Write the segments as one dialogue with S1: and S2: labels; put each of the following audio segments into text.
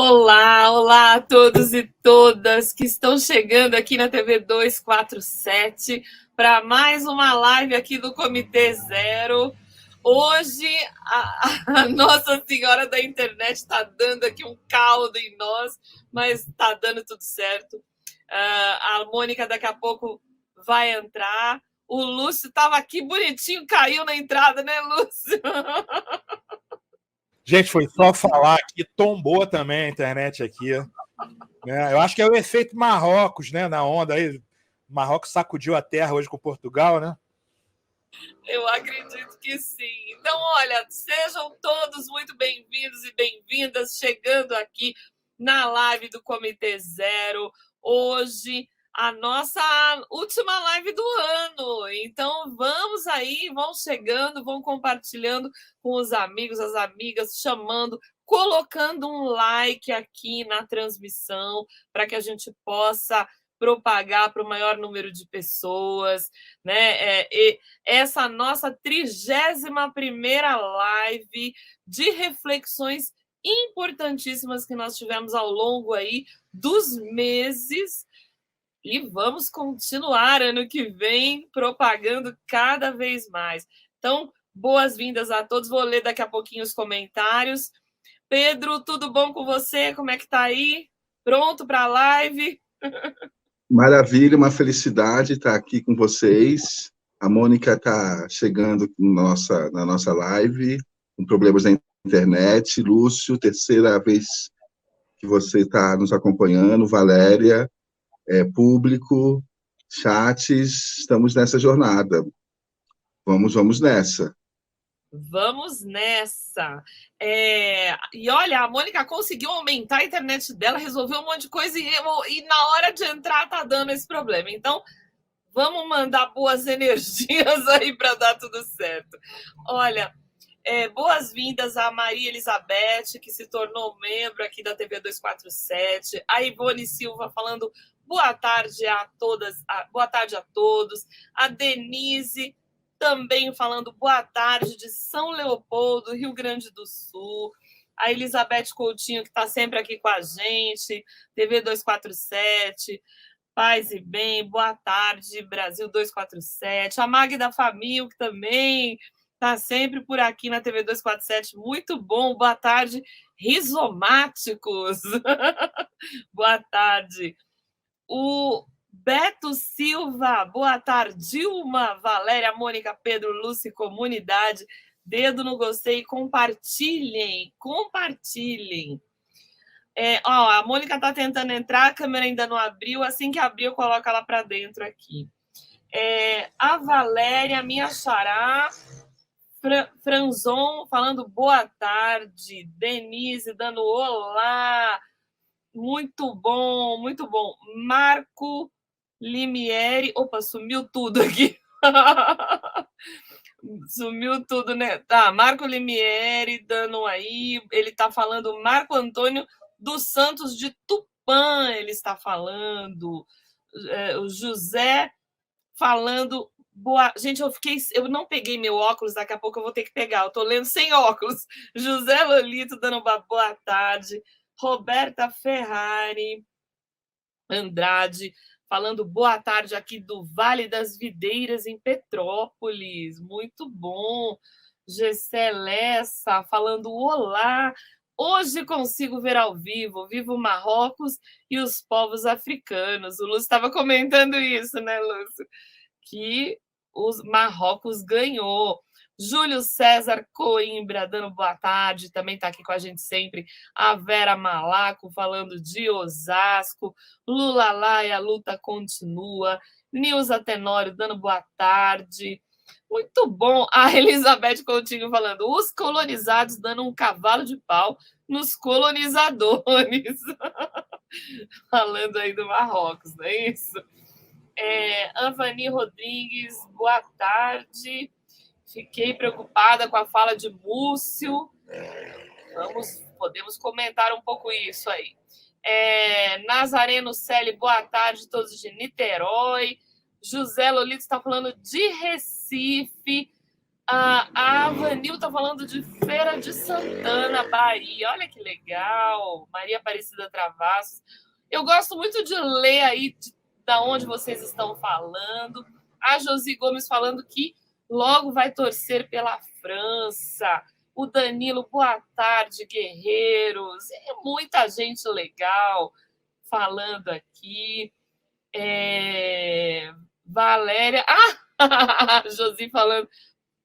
S1: Olá, olá a todos e todas que estão chegando aqui na TV 247 para mais uma live aqui do Comitê Zero. Hoje a Nossa Senhora da Internet está dando aqui um caldo em nós, mas está dando tudo certo. A Mônica daqui a pouco vai entrar. O Lúcio estava aqui bonitinho, caiu na entrada, né, Lúcio?
S2: Gente, foi só falar que tombou também a internet aqui. Né? Eu acho que é o efeito Marrocos, né? Na onda aí. Marrocos sacudiu a terra hoje com Portugal, né?
S1: Eu acredito que sim. Então, olha, sejam todos muito bem-vindos e bem-vindas chegando aqui na live do Comitê Zero. Hoje, a nossa última live do ano. Então, vamos aí, vão chegando, vão compartilhando com os amigos, as amigas, chamando, colocando um like aqui na transmissão para que a gente possa propagar para o maior número de pessoas, né? Essa nossa 31ª live de reflexões importantíssimas que nós tivemos ao longo aí dos meses. E vamos continuar ano que vem propagando cada vez mais. Então, boas-vindas a todos. Vou ler daqui a pouquinho os comentários. Pedro, tudo bom com você? Como é que tá aí? Pronto para a live?
S3: Maravilha, uma felicidade estar aqui com vocês. A Mônica está chegando na nossa live, com problemas na internet. Lúcio, terceira vez que você está nos acompanhando. Valéria, público, chats, estamos nessa jornada. Vamos nessa.
S1: Vamos nessa. E olha, a Mônica conseguiu aumentar a internet dela, resolveu um monte de coisa e na hora de entrar tá dando esse problema. Então, vamos mandar boas energias aí para dar tudo certo. Olha, boas-vindas a Maria Elizabeth, que se tornou membro aqui da TV 247. A Ivone Silva falando boa tarde a todas, boa tarde a todos. A Denise também falando boa tarde de São Leopoldo, Rio Grande do Sul. A Elizabeth Coutinho, que está sempre aqui com a gente, TV 247, paz e bem, boa tarde, Brasil 247. A Magda Famil, que também está sempre por aqui na TV 247, muito bom, boa tarde, rizomáticos. Boa tarde. O Beto Silva, boa tarde, Dilma, Valéria, Mônica, Pedro, Lúcia, comunidade, dedo no gostei, compartilhem. A Mônica está tentando entrar, a câmera ainda não abriu, assim que abriu, coloca ela para dentro aqui. A Valéria, minha xará, Franzon falando boa tarde, Denise dando olá, muito bom, muito bom. Marco Limieri. Opa, sumiu tudo aqui. Sumiu tudo, né? Tá, Marco Limieri dando aí. Ele tá falando Marco Antônio dos Santos de Tupã, ele está falando. O José falando. Boa... Gente, eu não peguei meu óculos, daqui a pouco eu vou ter que pegar. Eu tô lendo sem óculos. José Lolito dando uma boa tarde. Roberta Ferrari Andrade falando boa tarde aqui do Vale das Videiras, em Petrópolis. Muito bom. Gessé Lessa falando olá. Hoje consigo ver ao vivo. Viva o Marrocos e os povos africanos. O Lúcio estava comentando isso, né, Lúcio? Que os Marrocos ganhou. Júlio César Coimbra dando boa tarde, também está aqui com a gente sempre. A Vera Malaco falando de Osasco. Lula lá e a luta continua. Nilza Tenório dando boa tarde. Muito bom. A Elizabeth Coutinho falando os colonizados dando um cavalo de pau nos colonizadores. Falando aí do Marrocos, não é isso? Anvani Rodrigues, boa tarde. Fiquei preocupada com a fala de Múcio. Podemos comentar um pouco isso aí. Nazareno Celi, boa tarde, todos de Niterói. José Lolito está falando de Recife. A Vanil está falando de Feira de Santana, Bahia. Olha que legal. Maria Aparecida Travassos. Eu gosto muito de ler aí da onde vocês estão falando. A Josi Gomes falando que logo vai torcer pela França. O Danilo, boa tarde, guerreiros. É muita gente legal falando aqui. Valéria. Josi falando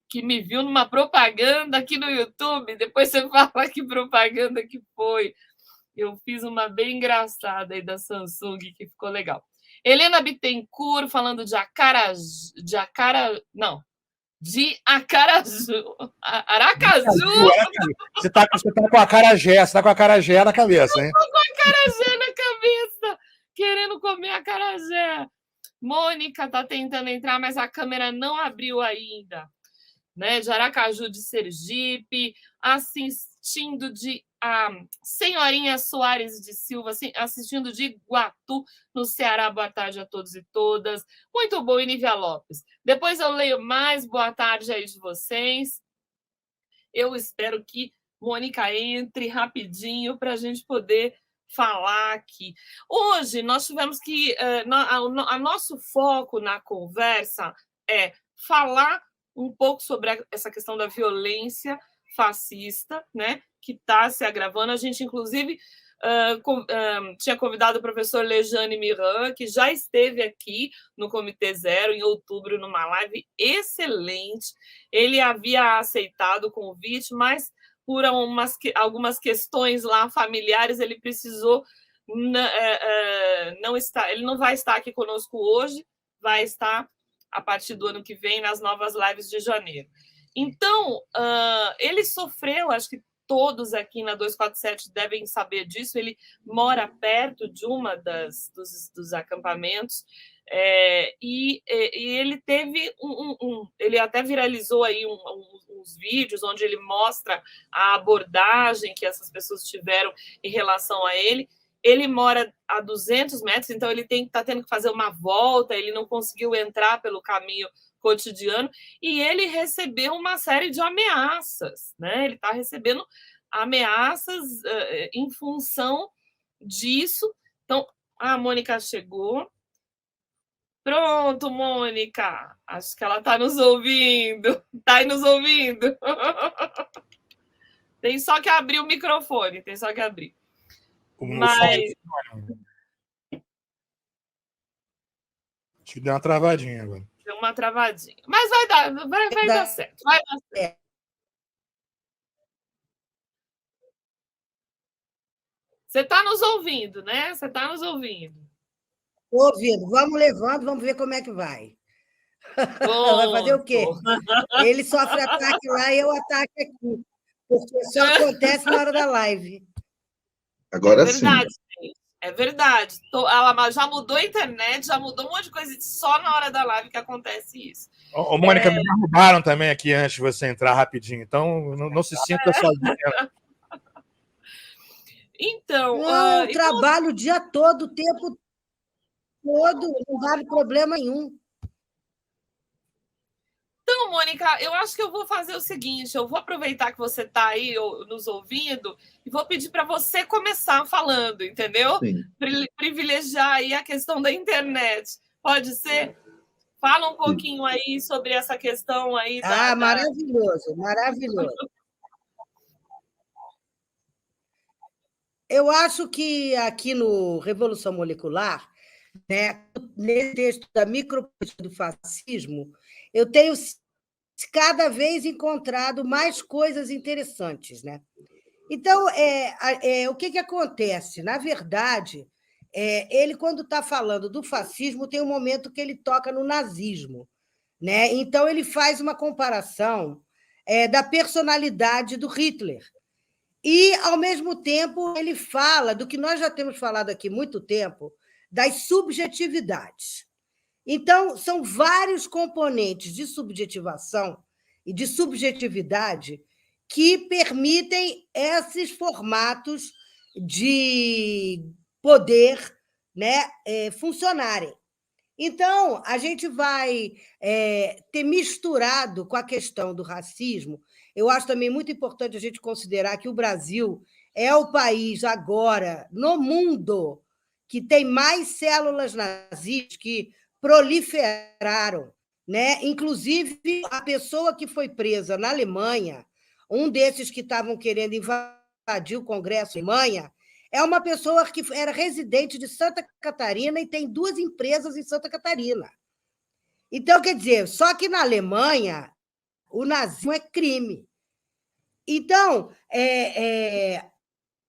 S1: que me viu numa propaganda aqui no YouTube. Depois você fala que propaganda que foi. Eu fiz uma bem engraçada aí da Samsung que ficou legal. Helena Bittencourt falando de Acaraju. De Acaraju. Aracaju.
S2: Você tá com a acarajé, você tá com a acarajé na cabeça, hein?
S1: Eu tô com a acarajé na cabeça, querendo comer acarajé. Mônica tá tentando entrar, mas a câmera não abriu ainda. Né? De Aracaju, de Sergipe, assistindo de Senhorinha Soares de Silva, assistindo de Iguatu, no Ceará. Boa tarde a todos e todas. Muito bom, e Nívia Lopes. Depois eu leio mais. Boa tarde aí de vocês. Eu espero que Mônica entre rapidinho para a gente poder falar aqui. Hoje nós tivemos que... nosso foco na conversa é falar um pouco sobre essa questão da violência fascista, né, que está se agravando. A gente, inclusive, tinha convidado o professor Lejane Miran, que já esteve aqui no Comitê Zero, em outubro, numa live excelente. Ele havia aceitado o convite, mas por algumas questões lá familiares, ele precisou não estar. Ele não vai estar aqui conosco hoje, vai estar a partir do ano que vem, nas novas lives de janeiro. Então, ele sofreu, acho que todos aqui na 247 devem saber disso, ele mora perto de uma dos acampamentos, e ele teve ele até viralizou aí uns vídeos onde ele mostra a abordagem que essas pessoas tiveram em relação a ele. Ele mora a 200 metros, então ele está tendo que fazer uma volta, ele não conseguiu entrar pelo caminho cotidiano, e ele recebeu uma série de ameaças, né? Ele está recebendo ameaças em função disso. Então, a Mônica chegou. Pronto, Mônica. Acho que ela está nos ouvindo. Está aí nos ouvindo. Tem só que abrir o microfone, tem só que abrir. Mas...
S2: Acho que deu uma travadinha agora.
S1: Deu uma travadinha. Mas vai dar certo. Vai dar certo. Você está nos ouvindo, né? Você está nos ouvindo.
S4: Estou ouvindo. Vamos levando, vamos ver como é que vai. Vai fazer o quê? Ele sofre ataque lá e eu ataque aqui. Porque só acontece na hora da live.
S3: Agora
S1: sim. É verdade. Ela já mudou a internet, já mudou um monte de coisa, só na hora da live que acontece isso.
S2: Ô, Mônica, me derrubaram também aqui antes de você entrar rapidinho, então não se sinta sozinha.
S1: Então...
S4: Não, trabalho o dia todo, o tempo todo, não vale problema nenhum.
S1: Então, Mônica, eu acho que eu vou fazer o seguinte, eu vou aproveitar que você está aí nos ouvindo e vou pedir para você começar falando, entendeu? Privilegiar aí a questão da internet. Pode ser? Fala um pouquinho aí sobre essa questão aí.
S4: Maravilhoso, maravilhoso. Eu acho que aqui no Revolução Molecular, né, nesse texto da micropolítica do fascismo, eu tenho cada vez encontrado mais coisas interessantes, né? Então, o que acontece? Na verdade, ele, quando está falando do fascismo, tem um momento que ele toca no nazismo, né? Então, ele faz uma comparação da personalidade do Hitler. E, ao mesmo tempo, ele fala do que nós já temos falado aqui há muito tempo, das subjetividades. Então, são vários componentes de subjetivação e de subjetividade que permitem esses formatos de poder, né, funcionarem. Então, a gente vai ter misturado com a questão do racismo. Eu acho também muito importante a gente considerar que o Brasil é o país agora, no mundo, que tem mais células nazis que proliferaram. Né? Inclusive, a pessoa que foi presa na Alemanha, um desses que estavam querendo invadir o Congresso da Alemanha, é uma pessoa que era residente de Santa Catarina e tem 2 empresas em Santa Catarina. Então, quer dizer, só que na Alemanha o nazismo é crime. Então,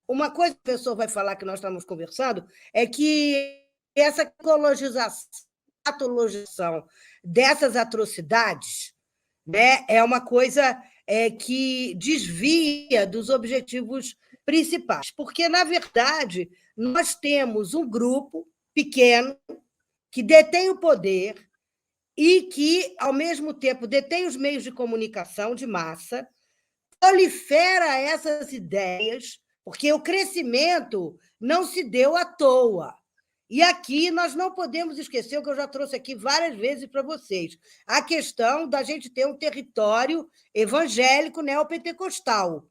S4: uma coisa que a pessoa vai falar que nós estamos conversando é que essa patologização dessas atrocidades, né, é uma coisa que desvia dos objetivos principais, porque, na verdade, nós temos um grupo pequeno que detém o poder e que, ao mesmo tempo, detém os meios de comunicação de massa, prolifera essas ideias, porque o crescimento não se deu à toa. E aqui nós não podemos esquecer o que eu já trouxe aqui várias vezes para vocês, a questão da gente ter um território evangélico neopentecostal.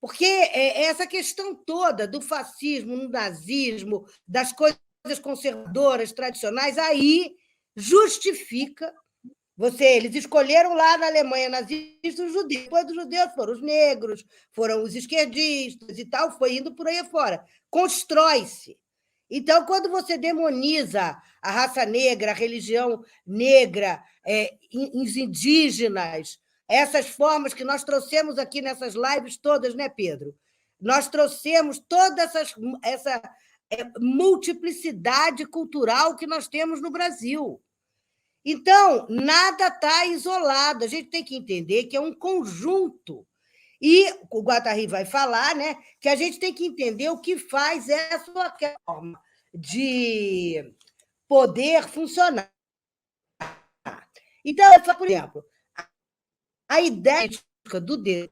S4: Porque essa questão toda do fascismo, do nazismo, das coisas conservadoras, tradicionais, aí justifica eles escolheram lá na Alemanha nazista os judeus. Depois dos judeus foram os negros, foram os esquerdistas e tal, foi indo por aí afora. Constrói-se. Então, quando você demoniza a raça negra, a religião negra, os indígenas, essas formas que nós trouxemos aqui nessas lives todas, né, Pedro? Nós trouxemos toda essa multiplicidade cultural que nós temos no Brasil. Então, nada está isolado. A gente tem que entender que é um conjunto. E o Guattari vai falar, né, que a gente tem que entender o que faz essa forma de poder funcionar. Então, por exemplo, a ideia do dedo,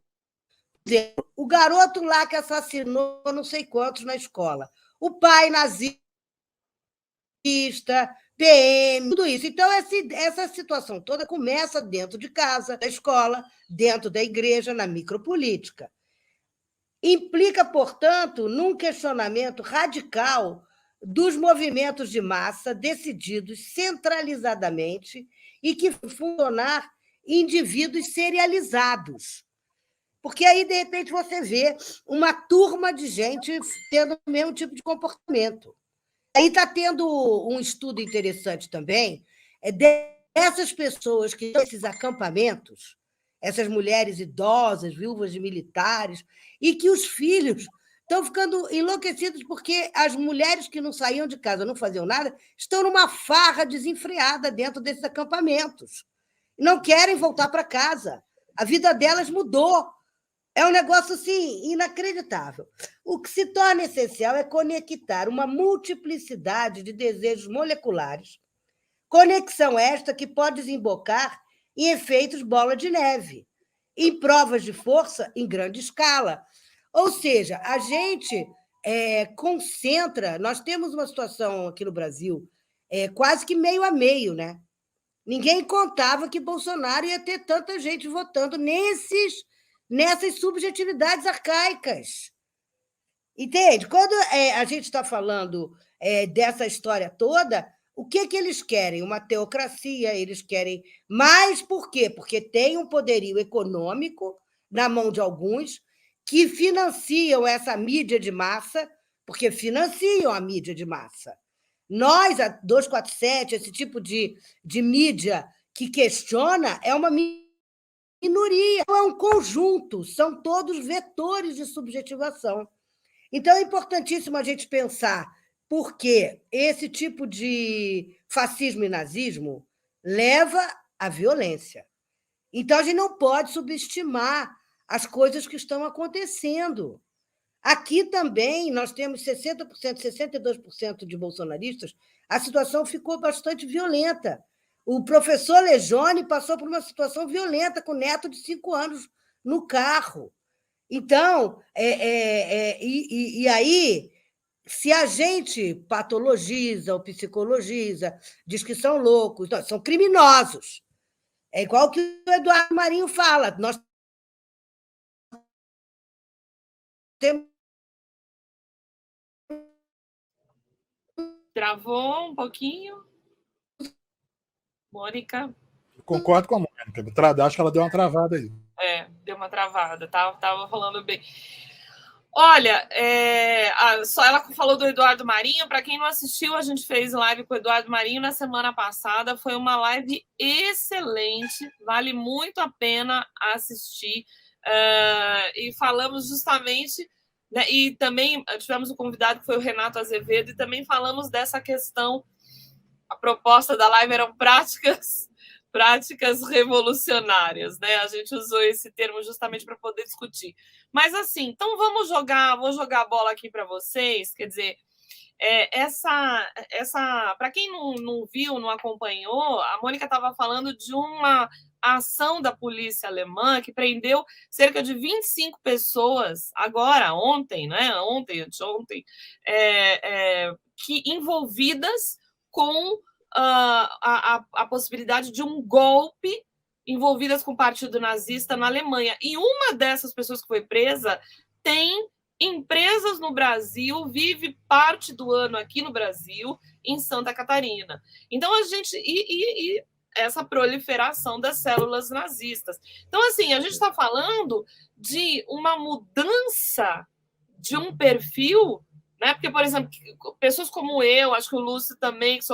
S4: o garoto lá que assassinou não sei quantos na escola, o pai nazista, PM, tudo isso. Então, essa situação toda começa dentro de casa, da escola, dentro da igreja, na micropolítica. Implica, portanto, num questionamento radical dos movimentos de massa decididos centralizadamente e que funcionar indivíduos serializados. Porque aí, de repente, você vê uma turma de gente tendo o mesmo tipo de comportamento. Aí está tendo um estudo interessante também dessas pessoas que têm esses acampamentos, essas mulheres idosas, viúvas de militares, e que os filhos estão ficando enlouquecidos porque as mulheres que não saíam de casa, não faziam nada, estão numa farra desenfreada dentro desses acampamentos. Não querem voltar para casa. A vida delas mudou. É um negócio assim, inacreditável. O que se torna essencial é conectar uma multiplicidade de desejos moleculares, conexão esta que pode desembocar em efeitos bola de neve, em provas de força em grande escala. Ou seja, a gente concentra. Nós temos uma situação aqui no Brasil quase que meio a meio, né? Ninguém contava que Bolsonaro ia ter tanta gente votando nessas subjetividades arcaicas. Entende? Quando a gente está falando dessa história toda, o que eles querem? Uma teocracia, eles querem mais por quê? Porque tem um poderio econômico na mão de alguns que financiam essa mídia de massa, porque financiam a mídia de massa. Nós, a 247, esse tipo de mídia que questiona, é uma minoria, é um conjunto, são todos vetores de subjetivação. Então, é importantíssimo a gente pensar por que esse tipo de fascismo e nazismo leva à violência. Então, a gente não pode subestimar as coisas que estão acontecendo. Aqui também nós temos 60%, 62% de bolsonaristas, a situação ficou bastante violenta. O professor Legione passou por uma situação violenta com o neto de 5 anos no carro. Então, e aí se a gente patologiza ou psicologiza, diz que são loucos, não, são criminosos. É igual que o Eduardo Marinho fala, nós temos...
S1: Travou um pouquinho. Mônica?
S2: Concordo com a Mônica. Acho que ela deu uma travada aí.
S1: Deu uma travada. Tava falando bem. Olha, só ela falou do Eduardo Marinho. Para quem não assistiu, a gente fez live com o Eduardo Marinho na semana passada. Foi uma live excelente. Vale muito a pena assistir. E falamos justamente... Né, e também tivemos um convidado que foi o Renato Azevedo, e também falamos dessa questão. A proposta da live eram práticas revolucionárias, né? A gente usou esse termo justamente para poder discutir. Mas assim, então vou jogar a bola aqui para vocês. Quer dizer, para quem não viu, não acompanhou, a Mônica estava falando de uma ação da polícia alemã que prendeu cerca de 25 pessoas agora, ontem, né? Anteontem, que envolvidas com a possibilidade de um golpe, envolvidas com o Partido Nazista na Alemanha. E uma dessas pessoas que foi presa tem empresas no Brasil, vive parte do ano aqui no Brasil, em Santa Catarina. Então, a gente... E essa proliferação das células nazistas. Então, assim, a gente está falando de uma mudança de um perfil, né? Porque, por exemplo, pessoas como eu, acho que o Lúcio também, que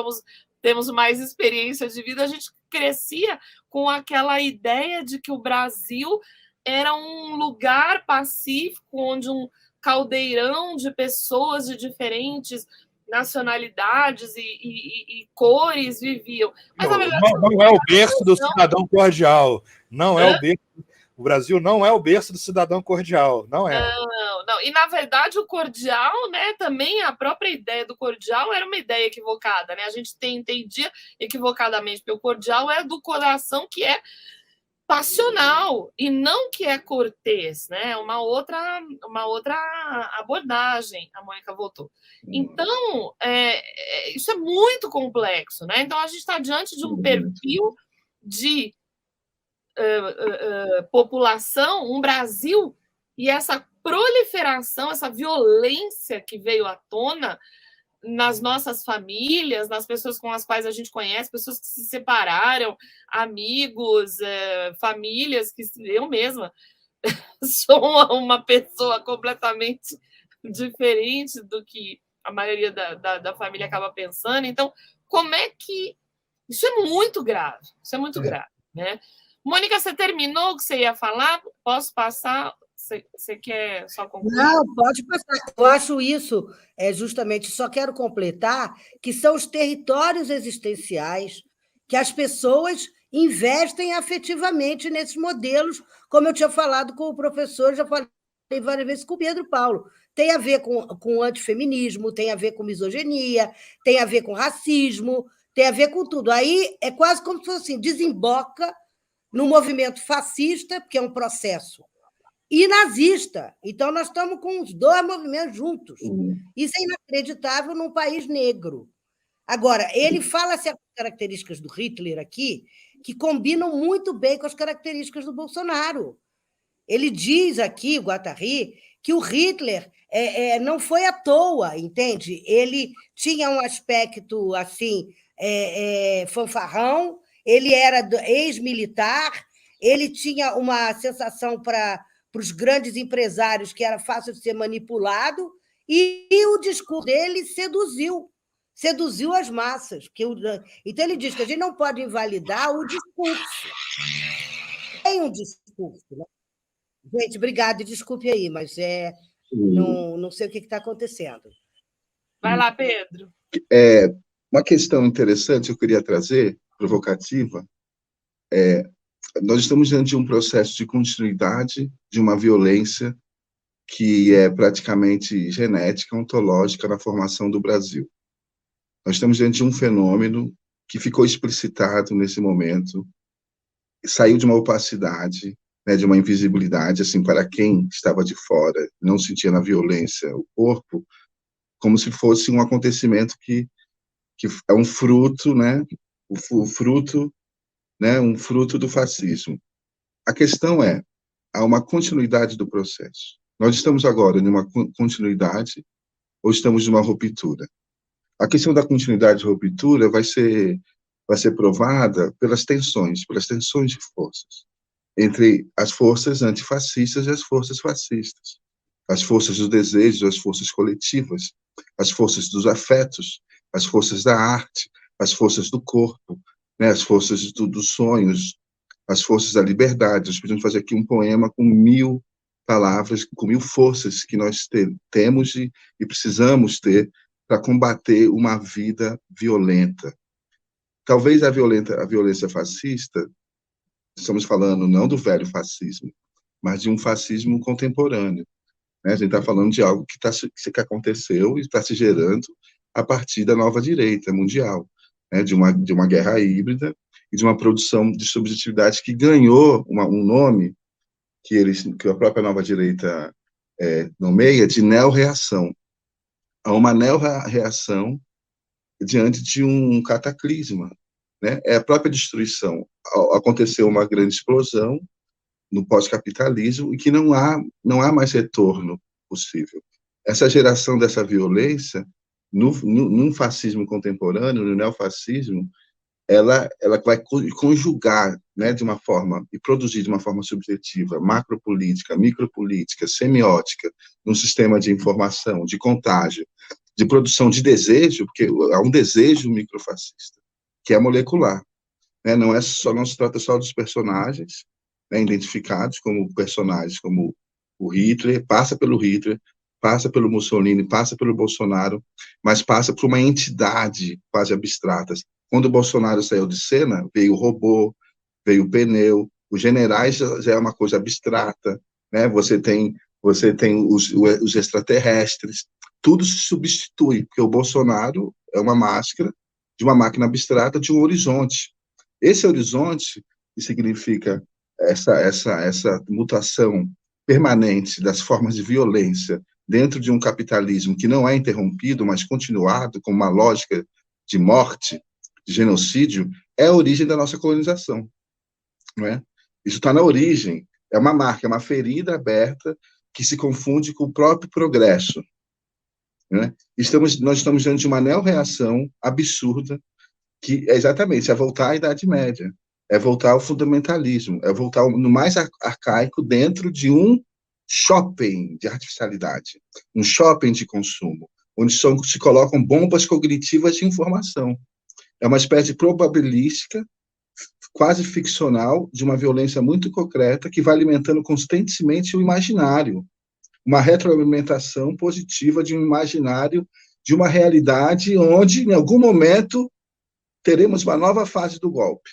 S1: temos mais experiência de vida, a gente crescia com aquela ideia de que o Brasil era um lugar pacífico, onde um caldeirão de pessoas de diferentes nacionalidades e cores viviam. Mas, na verdade,
S2: não é o berço do cidadão cordial. Não é o berço. O Brasil não é o berço do cidadão cordial. Não é.
S1: Não. E, na verdade, o cordial, né, também a própria ideia do cordial era uma ideia equivocada, né? A gente entendia equivocadamente, porque o cordial é do coração, que é passional, e não que é cortês, né? Uma outra abordagem. A Mônica voltou. Então, isso é muito complexo, né? Então, a gente está diante de um perfil de população, um Brasil, e essa proliferação, essa violência que veio à tona nas nossas famílias, nas pessoas com as quais a gente conhece, pessoas que se separaram, amigos, famílias, que eu mesma sou uma pessoa completamente diferente do que a maioria da família acaba pensando. Então, como é que... Isso é muito grave, né? Mônica, você terminou o que você ia falar? Posso passar? Você quer só concluir?
S4: Não, pode passar. Eu acho isso, justamente, só quero completar, que são os territórios existenciais que as pessoas investem afetivamente nesses modelos, como eu tinha falado com o professor, já falei várias vezes com o Pedro Paulo. Tem a ver com antifeminismo, tem a ver com misoginia, tem a ver com racismo, tem a ver com tudo. Aí é quase como se fosse assim, desemboca no movimento fascista, porque é um processo, e nazista. Então, nós estamos com os dois movimentos juntos. Isso é inacreditável num país negro. Agora, ele fala certas características do Hitler aqui que combinam muito bem com as características do Bolsonaro. Ele diz aqui, o Guattari, que o Hitler não foi à toa, entende? Ele tinha um aspecto assim, fanfarrão, ele era ex-militar, ele tinha uma sensação para os grandes empresários que era fácil de ser manipulado, e o discurso dele seduziu as massas. Então, ele diz que a gente não pode invalidar o discurso. Tem um discurso, né? Gente, obrigada, desculpe aí, mas não sei o que está acontecendo.
S1: Vai lá, Pedro.
S3: Uma questão interessante eu queria trazer, provocativa, nós estamos diante de um processo de continuidade de uma violência que é praticamente genética, ontológica na formação do Brasil. Nós estamos diante de um fenômeno que ficou explicitado nesse momento, saiu de uma opacidade, né, de uma invisibilidade, assim, para quem estava de fora, não sentia na violência o corpo, como se fosse um acontecimento que é um fruto, né? O fruto, né? Um fruto do fascismo. A questão é, há uma continuidade do processo. Nós estamos agora numa continuidade ou estamos numa ruptura? A questão da continuidade e ruptura vai ser provada pelas tensões de forças entre as forças antifascistas e as forças fascistas, as forças do desejo, as forças coletivas, as forças dos afetos, as forças da arte, as forças do corpo, né, as forças dos sonhos, as forças da liberdade. Nós podemos fazer aqui um poema com 1000 palavras, com 1000 forças que nós temos e precisamos ter para combater uma vida violenta. Talvez a violência fascista, estamos falando não do velho fascismo, mas de um fascismo contemporâneo. Né? A gente está falando de algo que aconteceu e está se gerando a partir da nova direita mundial, né? de uma guerra híbrida e de uma produção de subjetividade que ganhou um nome que a própria nova direita nomeia de neo-reação. Há uma neo-reação diante de um cataclisma, né? É a própria destruição. Aconteceu uma grande explosão no pós-capitalismo e que não há mais retorno possível. Essa geração dessa violência, num fascismo contemporâneo, no neofascismo, ela vai conjugar, né, de uma forma, e produzir de uma forma subjetiva, macropolítica, micropolítica, semiótica, num sistema de informação, de contágio, de produção de desejo, porque há um desejo microfascista, que é molecular. Né? Não se trata só dos personagens, né, identificados como personagens, como o Hitler, passa pelo Mussolini, passa pelo Bolsonaro, mas passa por uma entidade quase abstrata. Quando o Bolsonaro saiu de cena, veio o robô, veio o pneu, os generais já é uma coisa abstrata, né? Você tem os extraterrestres, tudo se substitui, porque o Bolsonaro é uma máscara de uma máquina abstrata de um horizonte. Esse horizonte, que significa essa mutação permanente das formas de violência dentro de um capitalismo que não é interrompido, mas continuado, com uma lógica de morte, de genocídio, é a origem da nossa colonização. Não é? Isso está na origem, é uma marca, é uma ferida aberta que se confunde com o próprio progresso. Né? Nós estamos diante de uma neo-reação absurda, que é exatamente voltar à Idade Média, é voltar ao fundamentalismo, é voltar no mais arcaico dentro de um shopping de artificialidade, um shopping de consumo, onde se colocam bombas cognitivas de informação. É uma espécie de probabilística quase ficcional de uma violência muito concreta que vai alimentando constantemente o imaginário, uma retroalimentação positiva de um imaginário, de uma realidade onde, em algum momento, teremos uma nova fase do golpe.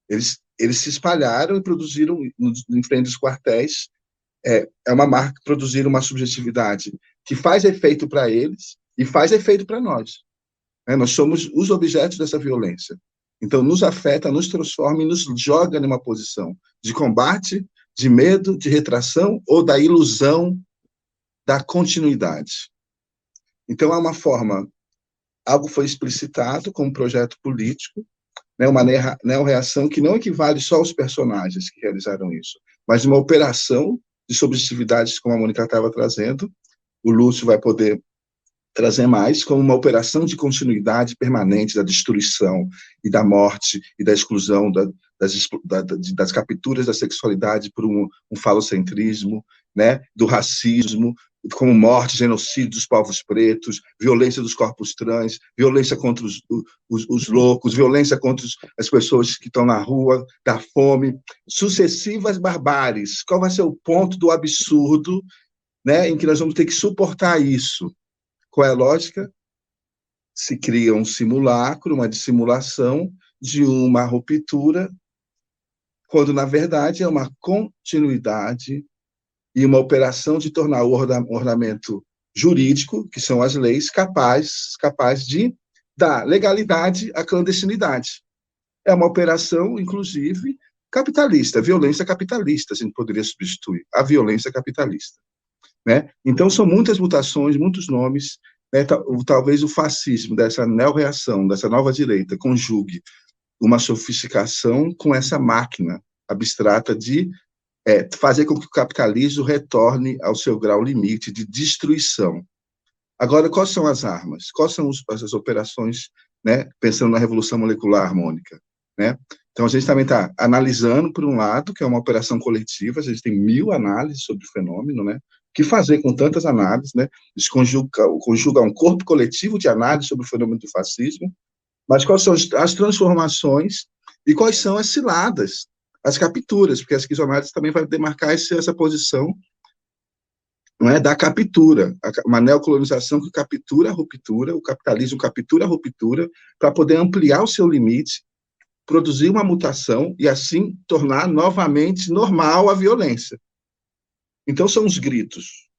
S3: Eles se espalharam e produziram, em frente dos quartéis, uma marca, produziram uma subjetividade que faz efeito para eles e faz efeito para nós. Nós somos os objetos dessa violência. Então, nos afeta, nos transforma e nos joga numa posição de combate, de medo, de retração ou da ilusão da continuidade. Então, há uma forma, algo foi explicitado como projeto político, né, uma neo-reação que não equivale só aos personagens que realizaram isso, mas uma operação de subjetividades, como a Mônica estava trazendo, o Lúcio vai poder trazer mais, como uma operação de continuidade permanente da destruição e da morte e da exclusão das capturas da sexualidade por um falocentrismo, né, do racismo, como morte, genocídio dos povos pretos, violência dos corpos trans, violência contra os loucos, violência contra as pessoas que estão na rua, da fome, sucessivas barbáries. Qual vai ser o ponto do absurdo, né, em que nós vamos ter que suportar isso? Qual é a lógica? Se cria um simulacro, uma dissimulação de uma ruptura, quando, na verdade, é uma continuidade e uma operação de tornar o ornamento jurídico, que são as leis, capaz de dar legalidade à clandestinidade. É uma operação, inclusive, capitalista, violência capitalista, a gente poderia substituir a violência capitalista. Né? Então, são muitas mutações, muitos nomes, né, talvez o fascismo, dessa neo-reação, dessa nova direita, conjugue uma sofisticação com essa máquina abstrata de fazer com que o capitalismo retorne ao seu grau limite de destruição. Agora, quais são as armas? Quais são as operações, né, pensando na revolução molecular harmônica? Né? Então, a gente também está analisando, por um lado, que é uma operação coletiva, a gente tem 1000 análises sobre o fenômeno, né? O que fazer com tantas análises, né? Isso conjuga um corpo coletivo de análise sobre o fenômeno do fascismo, mas quais são as transformações e quais são as ciladas, as capturas, porque a esquizoanálise também vai demarcar essa posição, não é, da captura, uma neocolonização que captura a ruptura, o capitalismo captura a ruptura para poder ampliar o seu limite, produzir uma mutação e, assim, tornar novamente normal a violência. Então, são os gritos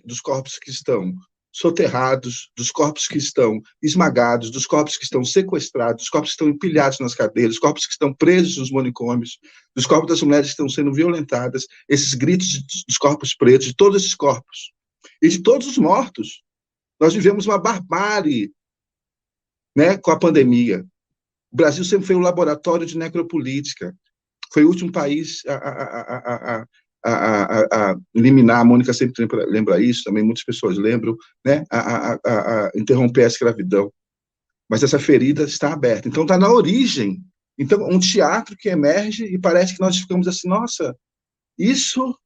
S3: dos corpos que estão soterrados, dos corpos que estão esmagados, dos corpos que estão sequestrados, dos corpos que estão empilhados nas cadeiras, dos corpos que estão presos nos manicômios, dos corpos das mulheres que estão sendo violentadas, esses gritos dos corpos pretos, de todos esses corpos, e de todos os mortos. Nós vivemos uma barbárie, né, com a pandemia. O Brasil sempre foi um laboratório de necropolítica, foi o último país a eliminar, a Mônica sempre lembra isso, também muitas pessoas lembram, né, a interromper a escravidão. Mas essa ferida está aberta, então está na origem. Então, um teatro que emerge e parece que nós ficamos assim, nossa, isso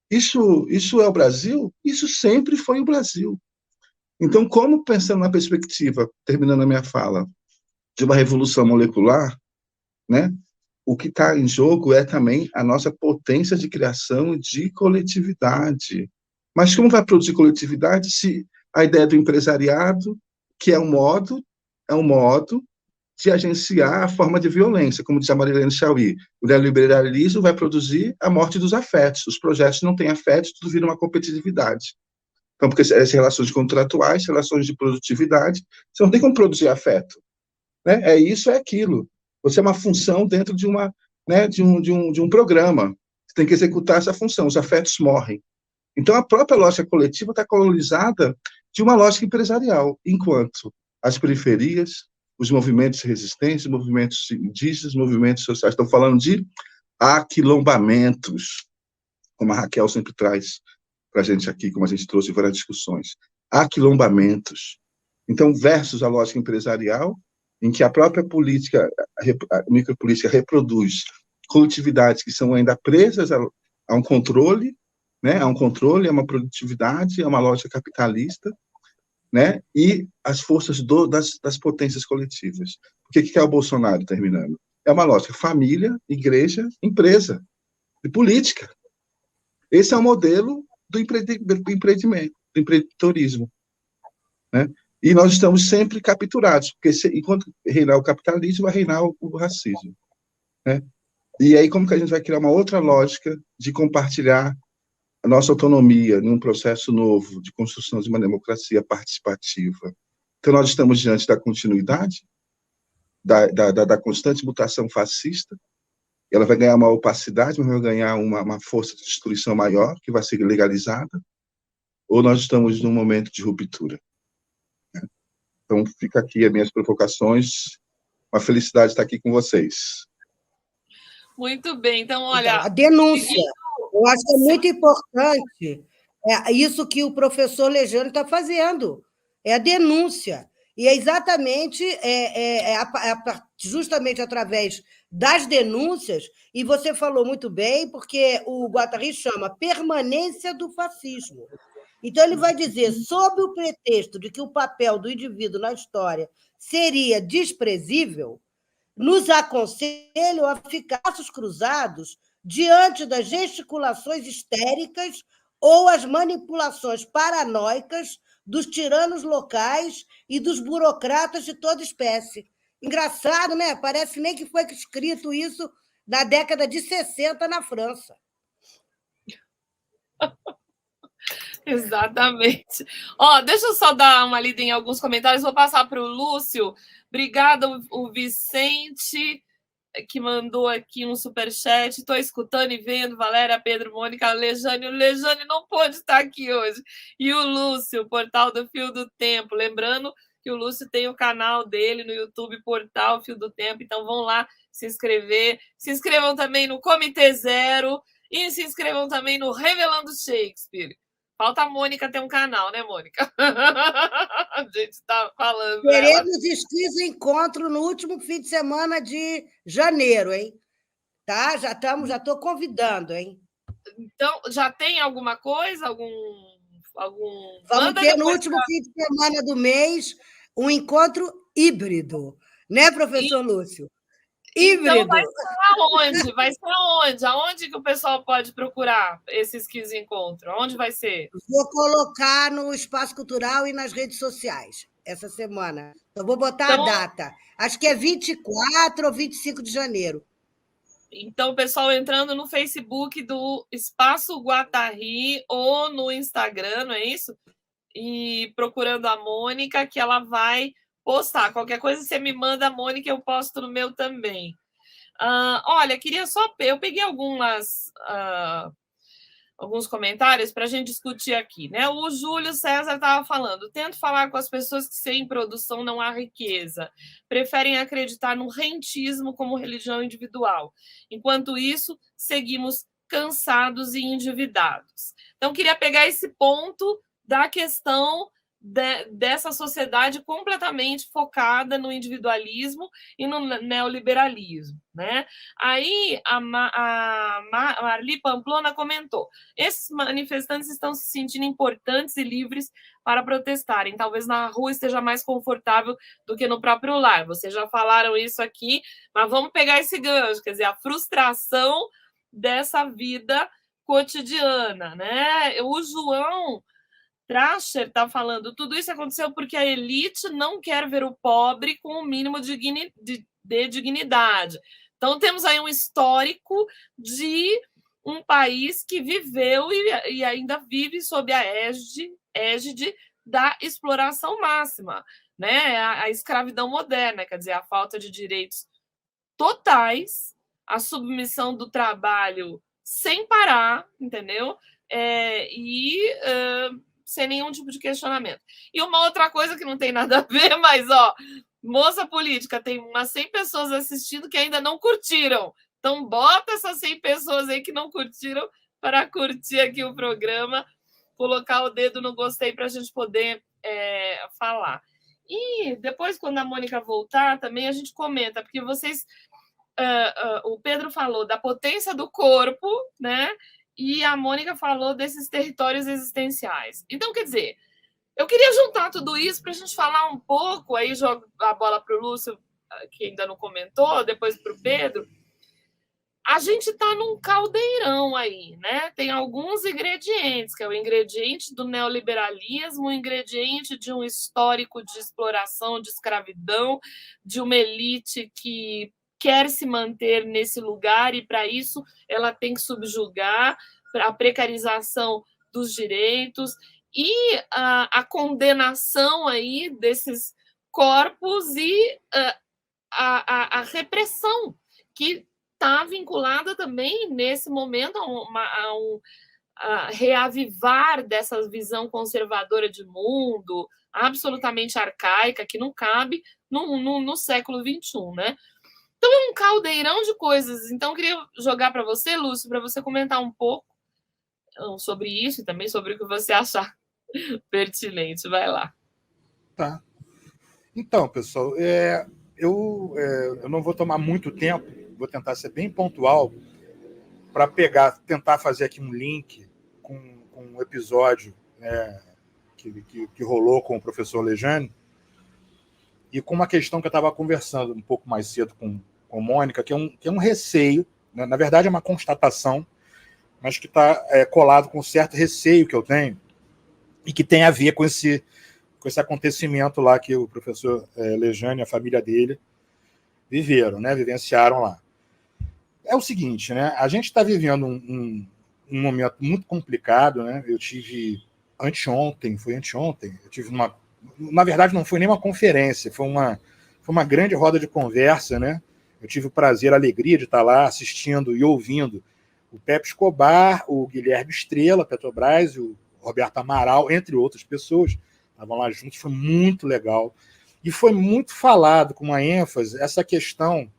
S3: é o Brasil? Isso sempre foi o Brasil. Então, como pensando na perspectiva, terminando a minha fala, de uma revolução molecular, né, o que está em jogo é também a nossa potência de criação de coletividade. Mas como vai produzir coletividade se a ideia do empresariado, que é um modo de agenciar a forma de violência, como diz a Marilene Chauí, o neoliberalismo vai produzir a morte dos afetos. Os projetos não têm afetos, tudo vira uma competitividade. Então, porque as relações contratuais, relações de produtividade, você não tem como produzir afeto. Né? É isso, é aquilo. Você é uma função dentro de um programa. Você tem que executar essa função. Os afetos morrem. Então, a própria lógica coletiva está colonizada de uma lógica empresarial, enquanto as periferias, os movimentos de resistência, os movimentos indígenas, os movimentos sociais estão falando de aquilombamentos, como a Raquel sempre traz para a gente aqui, como a gente trouxe em várias discussões. Aquilombamentos. Então, versus a lógica empresarial, em que a própria política, a micropolítica reproduz coletividades que são ainda presas a um controle, né, a uma produtividade, a uma lógica capitalista, né, e as forças das potências coletivas. O que é o Bolsonaro, terminando? É uma lógica família, igreja, empresa, de política. Esse é o modelo do empreendimento, do empreendedorismo, né? E nós estamos sempre capturados, porque enquanto reinar o capitalismo, vai reinar o racismo. Né? E aí, como que a gente vai criar uma outra lógica de compartilhar a nossa autonomia num processo novo de construção de uma democracia participativa? Então, nós estamos diante da continuidade, da constante mutação fascista. Ela vai ganhar uma opacidade, mas vai ganhar uma força de destruição maior, que vai ser legalizada, ou nós estamos num momento de ruptura? Então, fica aqui as minhas provocações. Uma felicidade estar aqui com vocês.
S1: Muito bem. Então, olha...
S4: A denúncia. Eu acho que é muito importante isso que o professor Lejano está fazendo. É a denúncia. E é exatamente, justamente através das denúncias, e você falou muito bem, porque o Guattari chama permanência do fascismo. Então, ele vai dizer, sob o pretexto de que o papel do indivíduo na história seria desprezível, nos aconselham a ficar braços cruzados diante das gesticulações histéricas ou as manipulações paranoicas dos tiranos locais e dos burocratas de toda espécie. Engraçado, né? Parece nem que foi escrito isso na década de 60 na França.
S1: Exatamente. Deixa eu só dar uma lida em alguns comentários, vou passar para o Lúcio. Obrigada, o Vicente. que mandou aqui um superchat. Estou escutando e vendo, Valéria, Pedro, Mônica, Lejane. O Lejane não pôde estar aqui hoje. E o Lúcio, Portal do Fio do Tempo. Lembrando que o Lúcio tem o canal dele no YouTube, Portal Fio do Tempo. Então vão lá se inscrever. Se inscrevam também no Comitê Zero e se inscrevam também no Revelando Shakespeare. Falta a Mônica ter um canal, né, Mônica? A gente está falando.
S4: Teremos estes encontros no último fim de semana de janeiro, hein? Tá? Já estou convidando, hein?
S1: Então, já tem alguma coisa? Algum...
S4: Vamos ter no último fim de semana do mês um encontro híbrido, né, professor Lúcio? Híbrido.
S1: Então vai ser aonde? Vai ser aonde? Aonde que o pessoal pode procurar esses 15 encontros? Onde vai ser?
S4: Vou colocar no Espaço Cultural e nas redes sociais essa semana. Eu vou botar a data. Acho que é 24 ou 25 de janeiro.
S1: Então, o pessoal entrando no Facebook do Espaço Guattari ou no Instagram, não é isso? E procurando a Mônica, que ela vai postar. Qualquer coisa, você me manda a Mônica, eu posto no meu também. Olha, queria só... Eu peguei alguns comentários para a gente discutir aqui, né? O Júlio César estava falando: tento falar com as pessoas que sem produção não há riqueza, preferem acreditar no rentismo como religião individual. Enquanto isso, seguimos cansados e endividados. Então, queria pegar esse ponto da questão dessa sociedade completamente focada no individualismo e no neoliberalismo, né? Aí a Marli Pamplona comentou: esses manifestantes estão se sentindo importantes e livres para protestarem. Talvez na rua esteja mais confortável do que no próprio lar. Vocês já falaram isso aqui, mas vamos pegar esse gancho, quer dizer, a frustração dessa vida cotidiana, né? O João Tracher está falando: tudo isso aconteceu porque a elite não quer ver o pobre com o mínimo de dignidade. Então, temos aí um histórico de um país que viveu e ainda vive sob a égide da exploração máxima, né? A escravidão moderna, quer dizer, a falta de direitos totais, a submissão do trabalho sem parar, entendeu? Sem nenhum tipo de questionamento. E uma outra coisa que não tem nada a ver, mas, moça política, tem umas 100 pessoas assistindo que ainda não curtiram. Então, bota essas 100 pessoas aí que não curtiram para curtir aqui o programa, colocar o dedo no gostei para a gente poder falar. E depois, quando a Mônica voltar, também a gente comenta, porque vocês... o Pedro falou da potência do corpo, né? E a Mônica falou desses territórios existenciais. Então, quer dizer, eu queria juntar tudo isso para a gente falar um pouco, aí jogo a bola para o Lúcio, que ainda não comentou, depois para o Pedro. A gente está num caldeirão aí, né? Tem alguns ingredientes, que é o ingrediente do neoliberalismo, o ingrediente de um histórico de exploração, de escravidão, de uma elite que quer se manter nesse lugar e, para isso, ela tem que subjugar a precarização dos direitos e a condenação aí desses corpos e a repressão que está vinculada também, nesse momento, a reavivar dessa visão conservadora de mundo, absolutamente arcaica, que não cabe no século XXI, né? Então, é um caldeirão de coisas. Então, eu queria jogar para você, Lúcio, para você comentar um pouco sobre isso e também sobre o que você achar pertinente. Vai lá.
S2: Tá. Então, pessoal, eu não vou tomar muito tempo, vou tentar ser bem pontual para tentar fazer aqui um link com um episódio que rolou com o professor Lejane e com uma questão que eu estava conversando um pouco mais cedo com Mônica, que é um receio, né? Na verdade é uma constatação, mas que está colado com um certo receio que eu tenho e que tem a ver com esse acontecimento lá que o professor Lejane e a família dele vivenciaram lá. É o seguinte, né? A gente está vivendo um momento muito complicado, né? Eu tive anteontem, eu tive na verdade não foi nem uma conferência, foi uma grande roda de conversa, né? Eu tive o prazer, a alegria de estar lá assistindo e ouvindo o Pepe Escobar, o Guilherme Estrela, Petrobras, o Roberto Amaral, entre outras pessoas, estavam lá juntos, foi muito legal. E foi muito falado, com uma ênfase, essa questão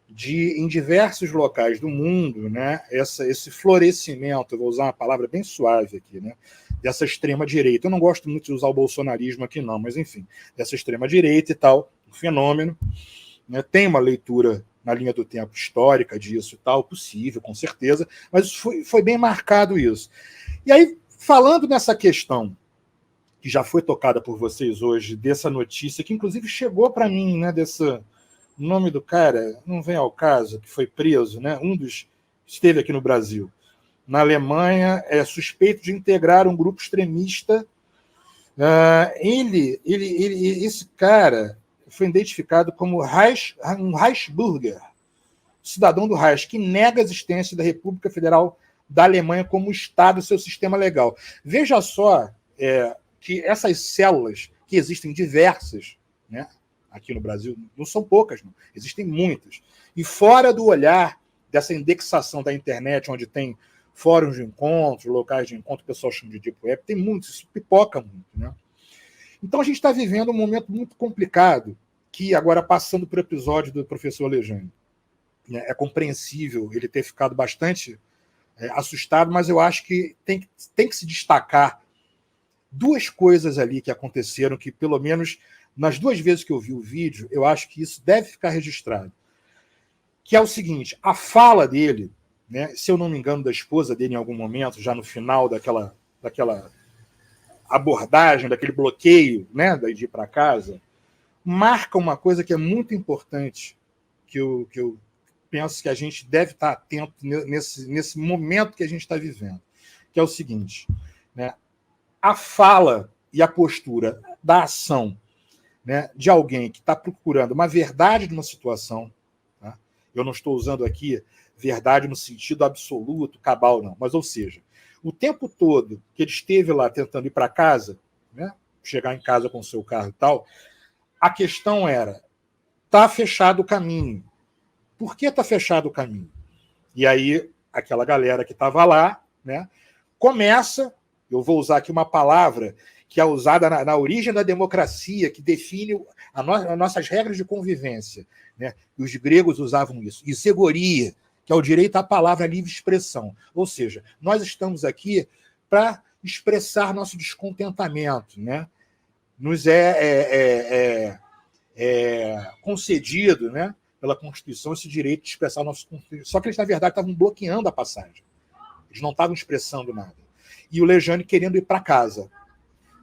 S2: de, em diversos locais do mundo, né, esse florescimento, eu vou usar uma palavra bem suave aqui, né, dessa extrema-direita. Eu não gosto muito de usar o bolsonarismo aqui, não, mas, enfim, dessa extrema-direita e tal, um fenômeno. Né, tem uma leitura na linha do tempo histórica disso e tal, possível, com certeza, mas foi bem marcado isso. E aí, falando nessa questão que já foi tocada por vocês hoje, dessa notícia, que inclusive chegou para mim, né, desse nome do cara, não vem ao caso, que foi preso, né, esteve aqui no Brasil, na Alemanha, é suspeito de integrar um grupo extremista. Esse cara foi identificado como um Reichsbürger, cidadão do Reich, que nega a existência da República Federal da Alemanha como Estado e seu sistema legal. Veja só que essas células, que existem diversas, né, aqui no Brasil, não são poucas, não, existem muitas. E fora do olhar dessa indexação da internet, onde tem fóruns de encontro, locais de encontro, o pessoal chama de Deep Web, tem muitos, isso pipoca muito. Né? Então a gente está vivendo um momento muito complicado, que agora, passando para o episódio do professor Alexandre, né, é compreensível ele ter ficado bastante assustado, mas eu acho que tem que se destacar duas coisas ali que aconteceram, que pelo menos nas duas vezes que eu vi o vídeo, eu acho que isso deve ficar registrado. Que é o seguinte, a fala dele, né, se eu não me engano, da esposa dele em algum momento, já no final daquela abordagem, daquele bloqueio, né, de ir para casa, marca uma coisa que é muito importante, que eu penso que a gente deve estar atento nesse momento que a gente está vivendo, que é o seguinte, né, a fala e a postura da ação, né, de alguém que está procurando uma verdade de uma situação, tá? Eu não estou usando aqui verdade no sentido absoluto, cabal, não, mas, ou seja, o tempo todo que ele esteve lá tentando ir para casa, né, chegar em casa com o seu carro e tal, a questão era, está fechado o caminho. Por que está fechado o caminho? E aí, aquela galera que estava lá, né, começa, eu vou usar aqui uma palavra que é usada na origem da democracia, que define as nossas regras de convivência. Né? E os gregos usavam isso. Isegoria, que é o direito à palavra livre expressão. Ou seja, nós estamos aqui para expressar nosso descontentamento. Né? Nos é concedido, né, pela Constituição esse direito de expressar o nosso conteúdo. Só que eles, na verdade, estavam bloqueando a passagem. Eles não estavam expressando nada. E o Lejane querendo ir para casa.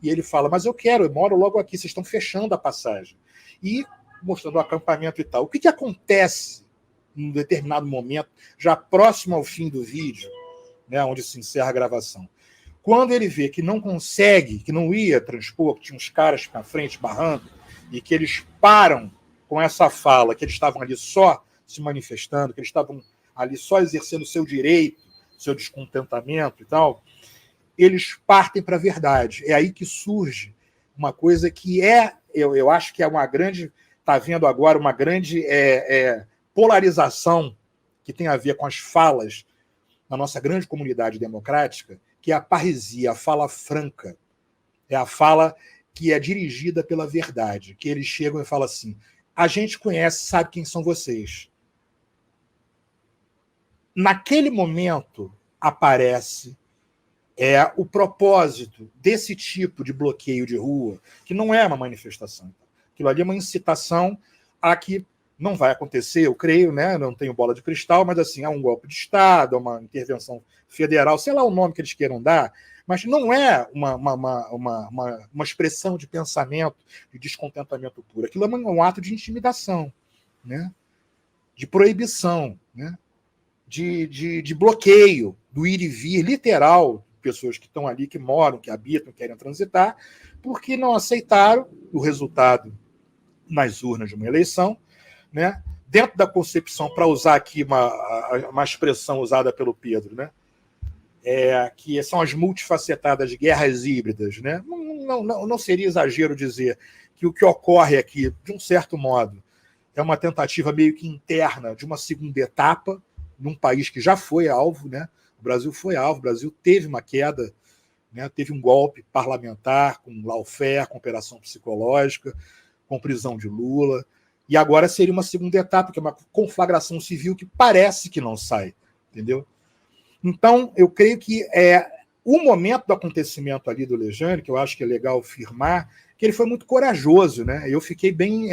S2: E ele fala, mas eu moro logo aqui, vocês estão fechando a passagem. E mostrando o acampamento e tal. O que acontece em um determinado momento, já próximo ao fim do vídeo, né, onde se encerra a gravação? Quando ele vê que não consegue, que não ia transpor, que tinha uns caras na frente barrando, e que eles param com essa fala, que eles estavam ali só se manifestando, que eles estavam ali só exercendo o seu direito, seu descontentamento e tal, eles partem para a verdade. É aí que surge uma coisa que eu acho que é uma grande, está vendo agora uma grande polarização que tem a ver com as falas na nossa grande comunidade democrática, que é a parresia, a fala franca. É a fala que é dirigida pela verdade, que eles chegam e falam assim, a gente conhece, sabe quem são vocês. Naquele momento aparece o propósito desse tipo de bloqueio de rua, que não é uma manifestação. Aquilo ali é uma incitação a que não vai acontecer, eu creio, né? Não tenho bola de cristal, mas assim, é um golpe de Estado, é uma intervenção federal, sei lá o nome que eles queiram dar, mas não é uma expressão de pensamento, de descontentamento puro. Aquilo é um ato de intimidação, né? De proibição, né? De bloqueio do ir e vir literal, pessoas que estão ali, que moram, que habitam, querem transitar, porque não aceitaram o resultado nas urnas de uma eleição, né? Dentro da concepção, para usar aqui uma expressão usada pelo Pedro, né? Que são as multifacetadas guerras híbridas. Né? Não seria exagero dizer que o que ocorre aqui, de um certo modo, é uma tentativa meio que interna de uma segunda etapa, num país que já foi alvo, né? O Brasil foi alvo, o Brasil teve uma queda, né? Teve um golpe parlamentar com lawfare, com operação psicológica, com prisão de Lula, e agora seria uma segunda etapa, que é uma conflagração civil que parece que não sai, entendeu? Então, eu creio que o momento do acontecimento ali do Lejane, que eu acho que é legal afirmar, que ele foi muito corajoso, né? Eu fiquei bem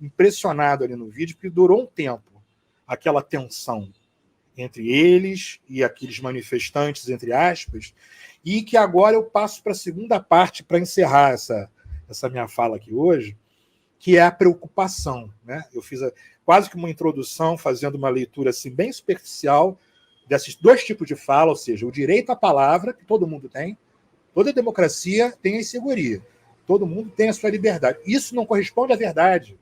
S2: impressionado ali no vídeo, porque durou um tempo aquela tensão entre eles e aqueles manifestantes, entre aspas, e que agora eu passo para a segunda parte para encerrar essa minha fala aqui hoje, que é a preocupação, né? Eu fiz quase que uma introdução, fazendo uma leitura assim, bem superficial desses dois tipos de fala, ou seja, o direito à palavra, que todo mundo tem, toda democracia tem a insegurança, todo mundo tem a sua liberdade. Isso não corresponde à verdade.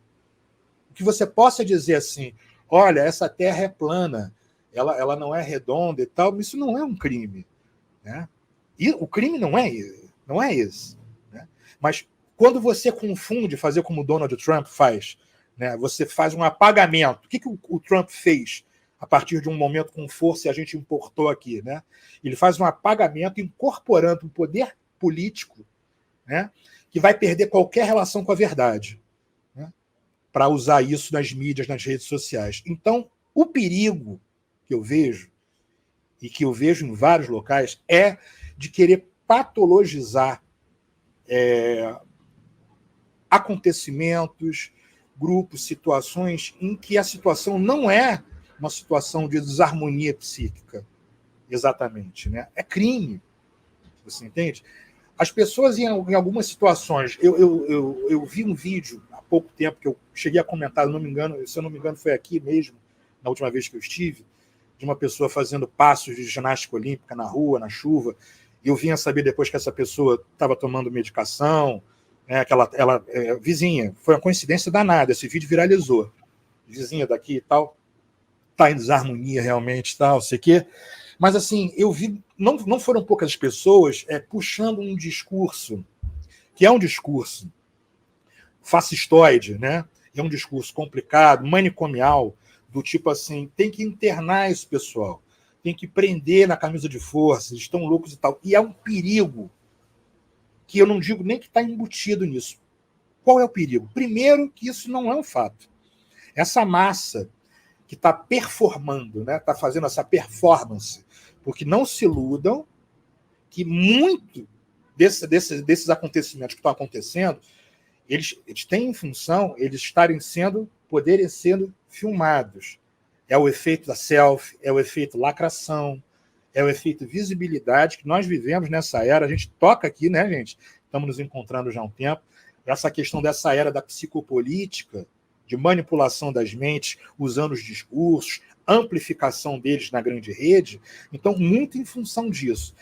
S2: O que você possa dizer assim, olha, essa terra é plana, ela não é redonda e tal, isso não é um crime, né? E o crime não é esse, né? Mas quando você confunde, fazer como o Donald Trump faz, né? Você faz um apagamento. O que o Trump fez a partir de um momento com força e a gente importou aqui, né? Ele faz um apagamento incorporando um poder político, né? Que vai perder qualquer relação com a verdade, né? Para usar isso nas mídias, nas redes sociais. Então, o perigo que eu vejo, e que eu vejo em vários locais, é de querer patologizar acontecimentos, grupos, situações em que a situação não é uma situação de desarmonia psíquica, exatamente, né? É crime, você entende? As pessoas, em algumas situações, eu vi um vídeo há pouco tempo que eu cheguei a comentar, se eu não me engano, foi aqui mesmo, na última vez que eu estive, de uma pessoa fazendo passos de ginástica olímpica na rua, na chuva, e eu vim a saber depois que essa pessoa estava tomando medicação, né, que ela vizinha, foi uma coincidência danada, esse vídeo viralizou, vizinha daqui e tal, está em desarmonia realmente, tal, sei o quê. Mas, assim, eu vi, não foram poucas pessoas puxando um discurso, que é um discurso fascistoide, né? É um discurso complicado, manicomial, do tipo assim, tem que internar esse pessoal, tem que prender na camisa de força, eles estão loucos e tal. E é um perigo que eu não digo nem que está embutido nisso. Qual é o perigo? Primeiro, que isso não é um fato. Essa massa que está performando, né, está fazendo essa performance, porque não se iludam que muito desses acontecimentos que estão acontecendo, eles têm em função poderem sendo filmados. É o efeito da selfie, é o efeito lacração, é o efeito visibilidade que nós vivemos nessa era. A gente toca aqui, né, gente? Estamos nos encontrando já há um tempo. Essa questão dessa era da psicopolítica, de manipulação das mentes, usando os discursos, amplificação deles na grande rede. Então, muito em função disso.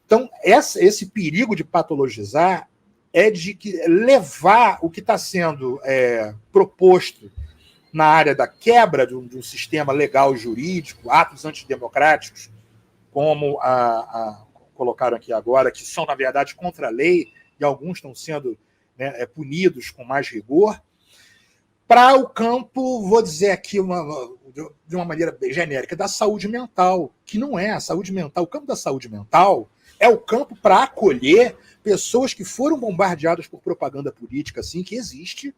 S2: Então, esse perigo de patologizar é de levar o que está sendo proposto na área da quebra de um sistema legal e jurídico, atos antidemocráticos, como colocaram aqui agora, que são, na verdade, contra a lei, e alguns estão sendo, né, punidos com mais rigor, para o campo, vou dizer aqui de uma maneira bem genérica, da saúde mental, que não é a saúde mental. O campo da saúde mental é o campo para acolher pessoas que foram bombardeadas por propaganda política, assim, que existe.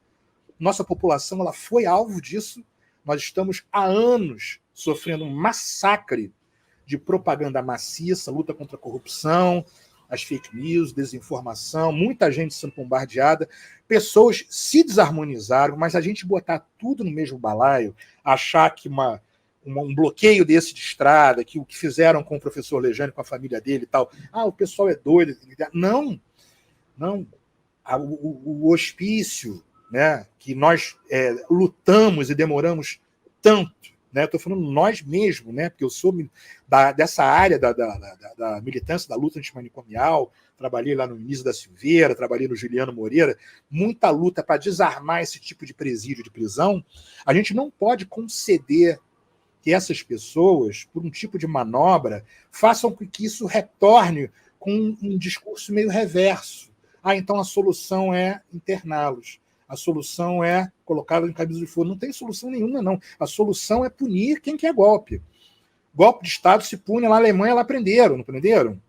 S2: Nossa população ela foi alvo disso. Nós estamos há anos sofrendo um massacre de propaganda maciça, luta contra a corrupção, as fake news, desinformação, muita gente sendo bombardeada, pessoas se desarmonizaram, mas a gente botar tudo no mesmo balaio, achar que um bloqueio desse de estrada, que o que fizeram com o professor Lejane, com a família dele e tal, o pessoal é doido. Não. O hospício, né, que nós lutamos e demoramos tanto, né? Estou falando nós mesmos, né? Porque eu sou dessa área da militância da luta antimanicomial, trabalhei lá no Início da Silveira, trabalhei no Juliano Moreira, muita luta para desarmar esse tipo de presídio, de prisão. A gente não pode conceder que essas pessoas, por um tipo de manobra, façam com que isso retorne com um discurso meio reverso. Então a solução é interná-los. a solução é colocá-lo em camisa de força. Não tem solução nenhuma, não. A solução é punir quem quer golpe. Golpe de Estado se pune. Lá na Alemanha, lá prenderam, não prenderam?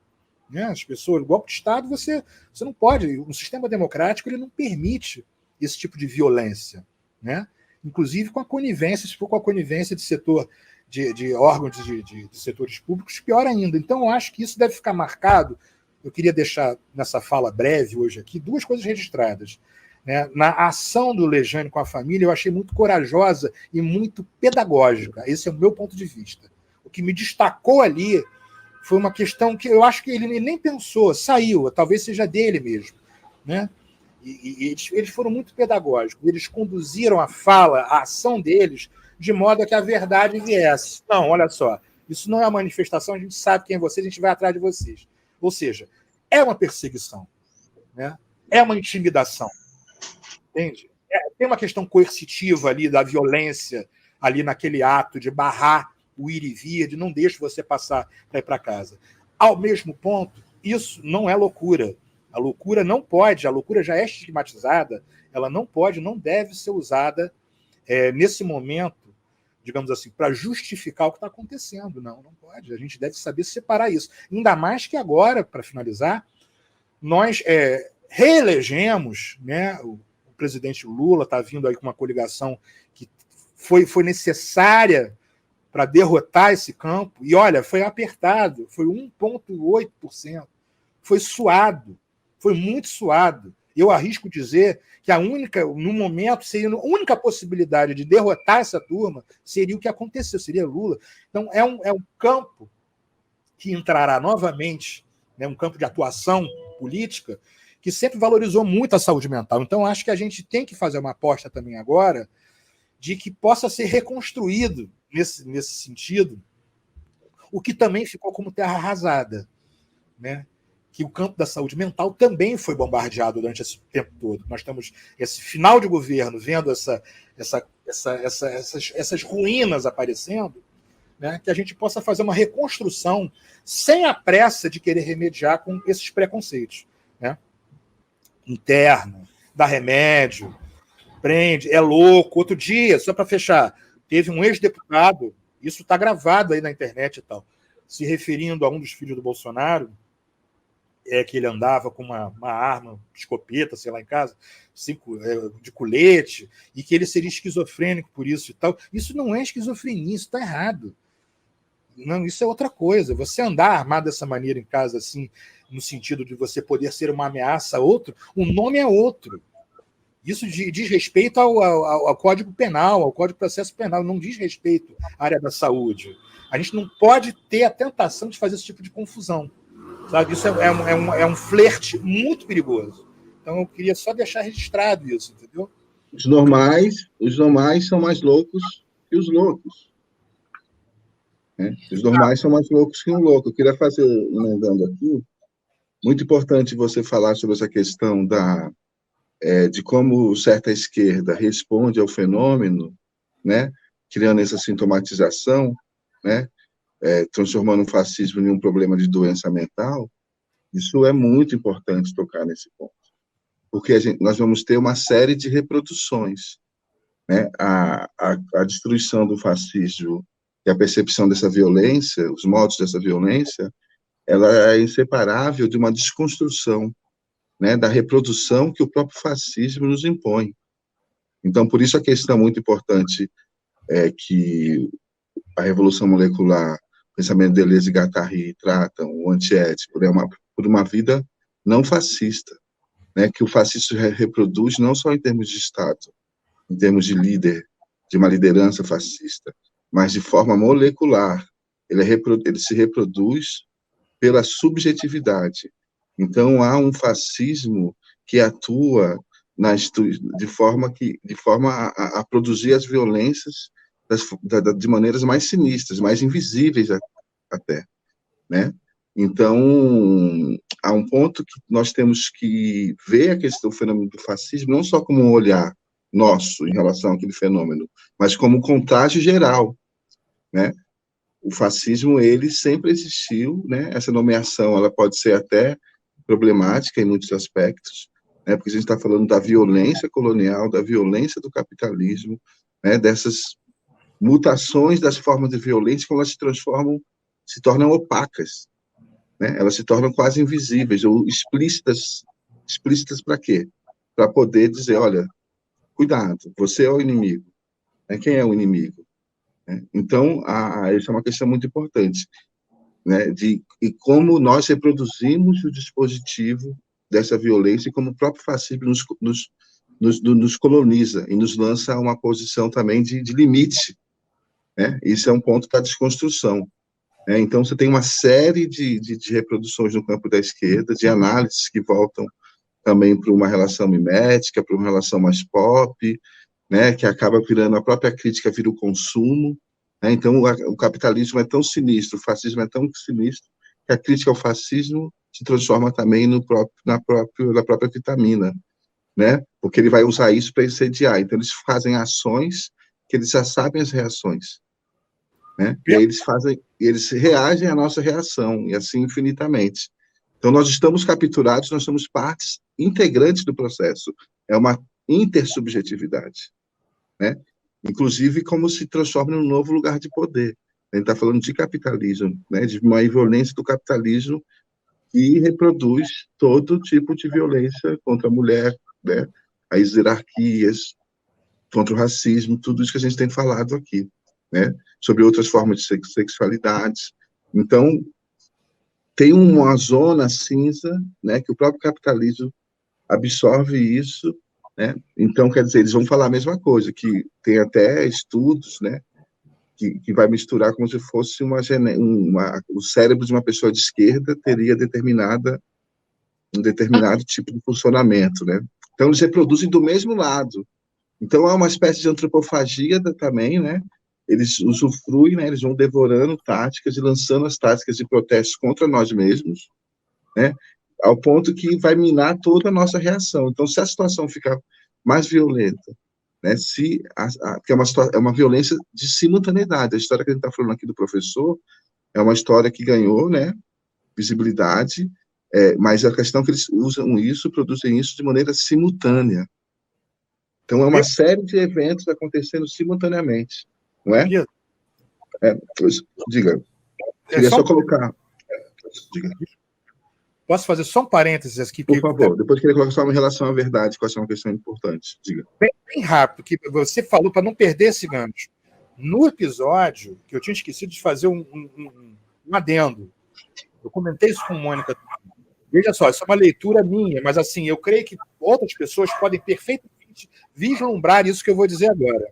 S2: Né? As pessoas, golpe de Estado, você não pode. O sistema democrático ele não permite esse tipo de violência, né? Inclusive com a conivência, se for com a conivência de setor de órgãos de setores públicos, pior ainda. Então, eu acho que isso deve ficar marcado. Eu queria deixar nessa fala breve hoje aqui 2 coisas registradas. Né? Na ação do Lejane com a família, eu achei muito corajosa e muito pedagógica. Esse é o meu ponto de vista. O que me destacou ali foi uma questão que eu acho que ele nem pensou, saiu, talvez seja dele mesmo. Né? E eles foram muito pedagógicos. Eles conduziram a fala, a ação deles, de modo a que a verdade viesse. Não, olha só, isso não é uma manifestação, a gente sabe quem é vocês, a gente vai atrás de vocês. Ou seja, é uma perseguição, né? É uma intimidação, entende? Tem uma questão coercitiva ali, da violência, ali naquele ato de barrar o ir e vir, de não deixar você passar para ir para casa. Ao mesmo ponto, isso não é loucura. A loucura não pode, a loucura já é estigmatizada, ela não pode, não deve ser usada nesse momento, digamos assim, para justificar o que está acontecendo. Não pode. A gente deve saber separar isso. Ainda mais que agora, para finalizar, nós reelegemos, né, o presidente Lula está vindo aí com uma coligação que foi necessária para derrotar esse campo. E, olha, foi apertado, foi 1,8%. Foi suado, foi muito suado. Eu arrisco dizer que no momento, seria a única possibilidade de derrotar essa turma seria o que aconteceu, seria Lula. Então, é um campo que entrará novamente, né, um campo de atuação política, que sempre valorizou muito a saúde mental. Então, acho que a gente tem que fazer uma aposta também agora de que possa ser reconstruído, nesse sentido, o que também ficou como terra arrasada, né? Que o campo da saúde mental também foi bombardeado durante esse tempo todo. Nós estamos, esse final de governo, vendo essas ruínas aparecendo, né, que a gente possa fazer uma reconstrução sem a pressa de querer remediar com esses preconceitos. Né? Interno, dá remédio, prende, é louco. Outro dia, só para fechar, teve um ex-deputado, isso está gravado aí na internet e tal, se referindo a um dos filhos do Bolsonaro, que ele andava com uma arma, escopeta, sei lá, em casa, de colete, e que ele seria esquizofrênico por isso e tal. Isso não é esquizofrenia, isso está errado. Não, isso é outra coisa. Você andar armado dessa maneira em casa, assim, no sentido de você poder ser uma ameaça a outro, o nome é outro. Isso diz respeito ao Código Penal, ao Código de Processo Penal, não diz respeito à área da saúde. A gente não pode ter a tentação de fazer esse tipo de confusão. Sabe? Isso é um flerte muito perigoso. Então, eu queria só deixar registrado isso, entendeu?
S3: Os normais são mais loucos que os loucos. Né? Os normais são mais loucos que um louco. Eu queria fazer, emendando aqui, muito importante você falar sobre essa questão de como certa esquerda responde ao fenômeno, né? Criando essa sintomatização, né? Transformando o fascismo em um problema de doença mental. Isso é muito importante tocar nesse ponto, porque nós vamos ter uma série de reproduções, né? A destruição do fascismo e a percepção dessa violência, os modos dessa violência, ela é inseparável de uma desconstrução, né, da reprodução que o próprio fascismo nos impõe. Então, por isso a questão muito importante é que a Revolução Molecular, o pensamento de Deleuze e Guattari tratam o antiético por uma vida não fascista, né, que o fascismo reproduz não só em termos de Estado, em termos de líder, de uma liderança fascista, mas de forma molecular. Ele se reproduz pela subjetividade. Então, há um fascismo que atua de forma a produzir as violências de maneiras mais sinistras, mais invisíveis até, né? Então, há um ponto que nós temos que ver a questão do fenômeno do fascismo não só como um olhar nosso em relação àquele fenômeno, mas como um contágio geral, né? O fascismo, ele sempre existiu, né? Essa nomeação, ela pode ser até problemática em muitos aspectos, né? Porque a gente está falando da violência colonial, da violência do capitalismo, né? Dessas mutações das formas de violência, como elas se transformam, se tornam opacas, né? Elas se tornam quase invisíveis ou explícitas. Explícitas para quê? Para poder dizer, olha, cuidado, você é o inimigo. Né? Quem é o inimigo? Né? Então, essa é uma questão muito importante, né? E como nós reproduzimos o dispositivo dessa violência e como o próprio fascismo nos coloniza e nos lança a uma posição também de limite, né? Isso é um ponto da desconstrução. Né? Então, você tem uma série de reproduções no campo da esquerda, de análises que voltam também para uma relação mimética, para uma relação mais pop, né, que acaba virando a própria crítica, vira o consumo. Né? Então, o capitalismo é tão sinistro, o fascismo é tão sinistro, que a crítica ao fascismo se transforma também na própria vitamina, né? Porque ele vai usar isso para incendiar. Então, eles fazem ações que eles já sabem as reações. Né? E aí eles reagem à nossa reação, e assim infinitamente. Então, nós estamos capturados, nós somos partes integrantes do processo. É uma intersubjetividade, né? Inclusive como se transforma num novo lugar de poder. A gente está falando de capitalismo, né? De uma violência do capitalismo que reproduz todo tipo de violência contra a mulher, né? As hierarquias, contra o racismo, tudo isso que a gente tem falado aqui, né? Sobre outras formas de sexualidade. Então, tem uma zona cinza, né, que o próprio capitalismo absorve isso, né? Então, quer dizer, eles vão falar a mesma coisa, que tem até estudos, né, que vai misturar como se fosse o cérebro de uma pessoa de esquerda teria um determinado tipo de funcionamento, né? Então, eles reproduzem do mesmo lado. Então, é uma espécie de antropofagia também, né? Eles usufruem, né? Eles vão devorando táticas e lançando as táticas de protesto contra nós mesmos, né? Ao ponto que vai minar toda a nossa reação. Então, se a situação ficar mais violenta, né? Que é uma violência de simultaneidade. A história que a gente está falando aqui do professor é uma história que ganhou, né? Visibilidade, mas a questão é que eles usam isso, produzem isso de maneira simultânea. Então, é uma série de eventos acontecendo simultaneamente, não é? Diga. Queria só colocar. Diga.
S2: Posso fazer só um parênteses aqui?
S3: Por favor, depois queria colocar só em relação à verdade, que eu acho uma questão importante. Diga.
S2: Bem rápido, que você falou para não perder esse gancho. No episódio, que eu tinha esquecido de fazer um adendo, eu comentei isso com a Mônica. Veja só, isso é uma leitura minha, mas assim, eu creio que outras pessoas podem perfeitamente vislumbrar isso que eu vou dizer agora.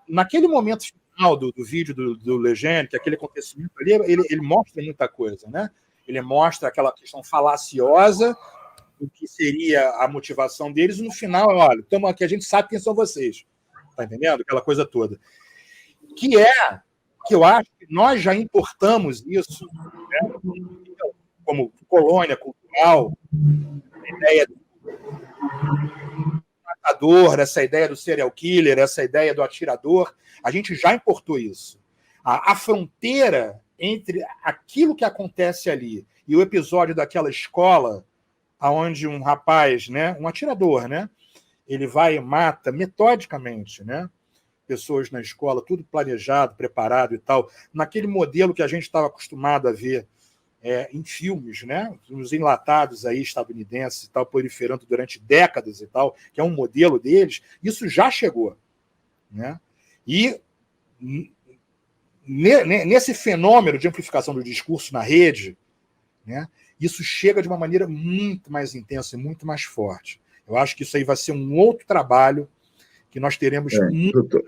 S2: Naquele momento final do vídeo do Legendre, que aquele acontecimento ali, ele mostra muita coisa, né? Ele mostra aquela questão falaciosa do que seria a motivação deles, e no final, olha, estamos aqui, a gente sabe quem são vocês. Tá entendendo? Aquela coisa toda. Que eu acho que nós já importamos isso, né? Como colônia cultural, a ideia do matador, essa ideia do serial killer, essa ideia do atirador, a gente já importou isso. A fronteira entre aquilo que acontece ali e o episódio daquela escola onde um rapaz, né, um atirador, né, ele vai e mata metodicamente, né, pessoas na escola, tudo planejado, preparado e tal, naquele modelo que a gente estava acostumado a ver em filmes, né, os enlatados aí estadunidenses e tal, proliferando durante décadas e tal, que é um modelo deles, isso já chegou, né? E nesse fenômeno de amplificação do discurso na rede, né, isso chega de uma maneira muito mais intensa e muito mais forte. Eu acho que isso aí vai ser um outro trabalho que nós teremos muito...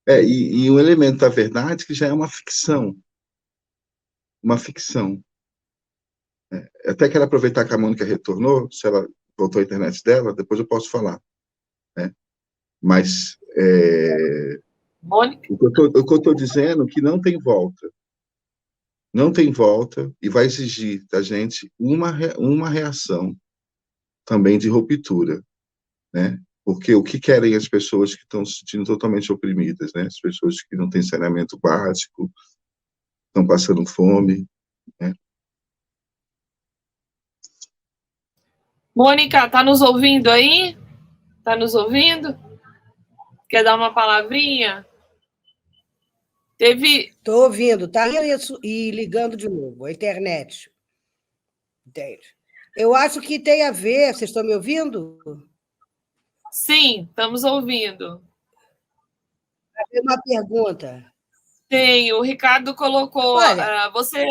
S3: E um elemento da verdade que já é uma ficção. Uma ficção. Até quero aproveitar que a Mônica retornou, se ela voltou à internet dela, depois eu posso falar. Né? Mas
S1: Mônica?
S3: o que eu estou dizendo é que não tem volta. Não tem volta e vai exigir da gente uma reação também de ruptura, né? Porque o que querem as pessoas que estão se sentindo totalmente oprimidas, né? As pessoas que não têm saneamento básico, estão passando fome, né?
S1: Mônica, tá nos ouvindo aí? Tá nos ouvindo? Quer dar uma palavrinha?
S4: Estou ouvindo, tá? E ligando de novo, a internet. Entende? Eu acho que tem a ver. Vocês estão me ouvindo?
S1: Sim, estamos ouvindo.
S4: Tem uma pergunta.
S1: Tem, o Ricardo colocou.
S4: Olha,
S1: Você.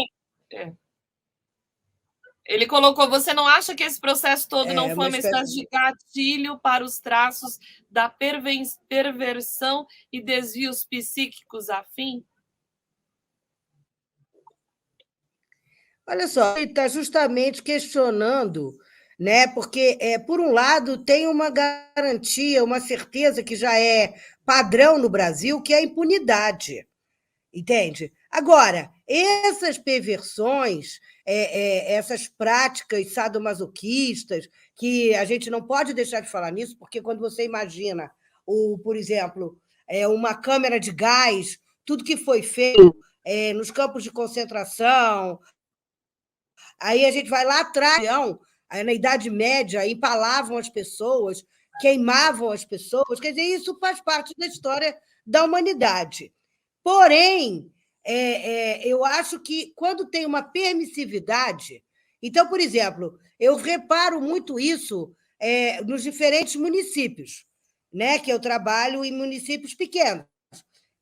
S1: Ele colocou, você não acha que esse processo todo não foi uma espécie de gatilho para os traços da perversão e desvios psíquicos afim?
S4: Olha só, ele está justamente questionando, né? Porque, por um lado, tem uma garantia, uma certeza que já é padrão no Brasil, que é a impunidade, entende? Agora, essas perversões, essas práticas sadomasoquistas, que a gente não pode deixar de falar nisso, porque quando você imagina, por exemplo, uma câmara de gás, tudo que foi feito nos campos de concentração. Aí a gente vai lá atrás, na Idade Média, empalavam as pessoas, queimavam as pessoas. Quer dizer, isso faz parte da história da humanidade. Porém, eu acho que quando tem uma permissividade. Então, por exemplo, eu reparo muito isso nos diferentes municípios, né? Que eu trabalho em municípios pequenos.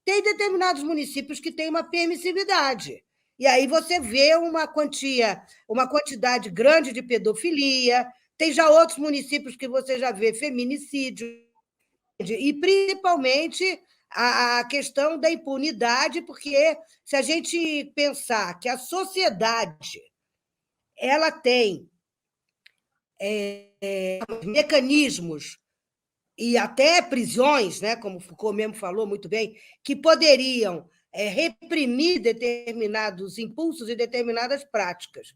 S4: Tem determinados municípios que têm uma permissividade. E aí você vê uma quantidade grande de pedofilia, tem já outros municípios que você já vê feminicídio, e principalmente a questão da impunidade, porque se a gente pensar que a sociedade ela tem mecanismos e até prisões, né, como Foucault mesmo falou muito bem, que poderiam reprimir determinados impulsos e determinadas práticas.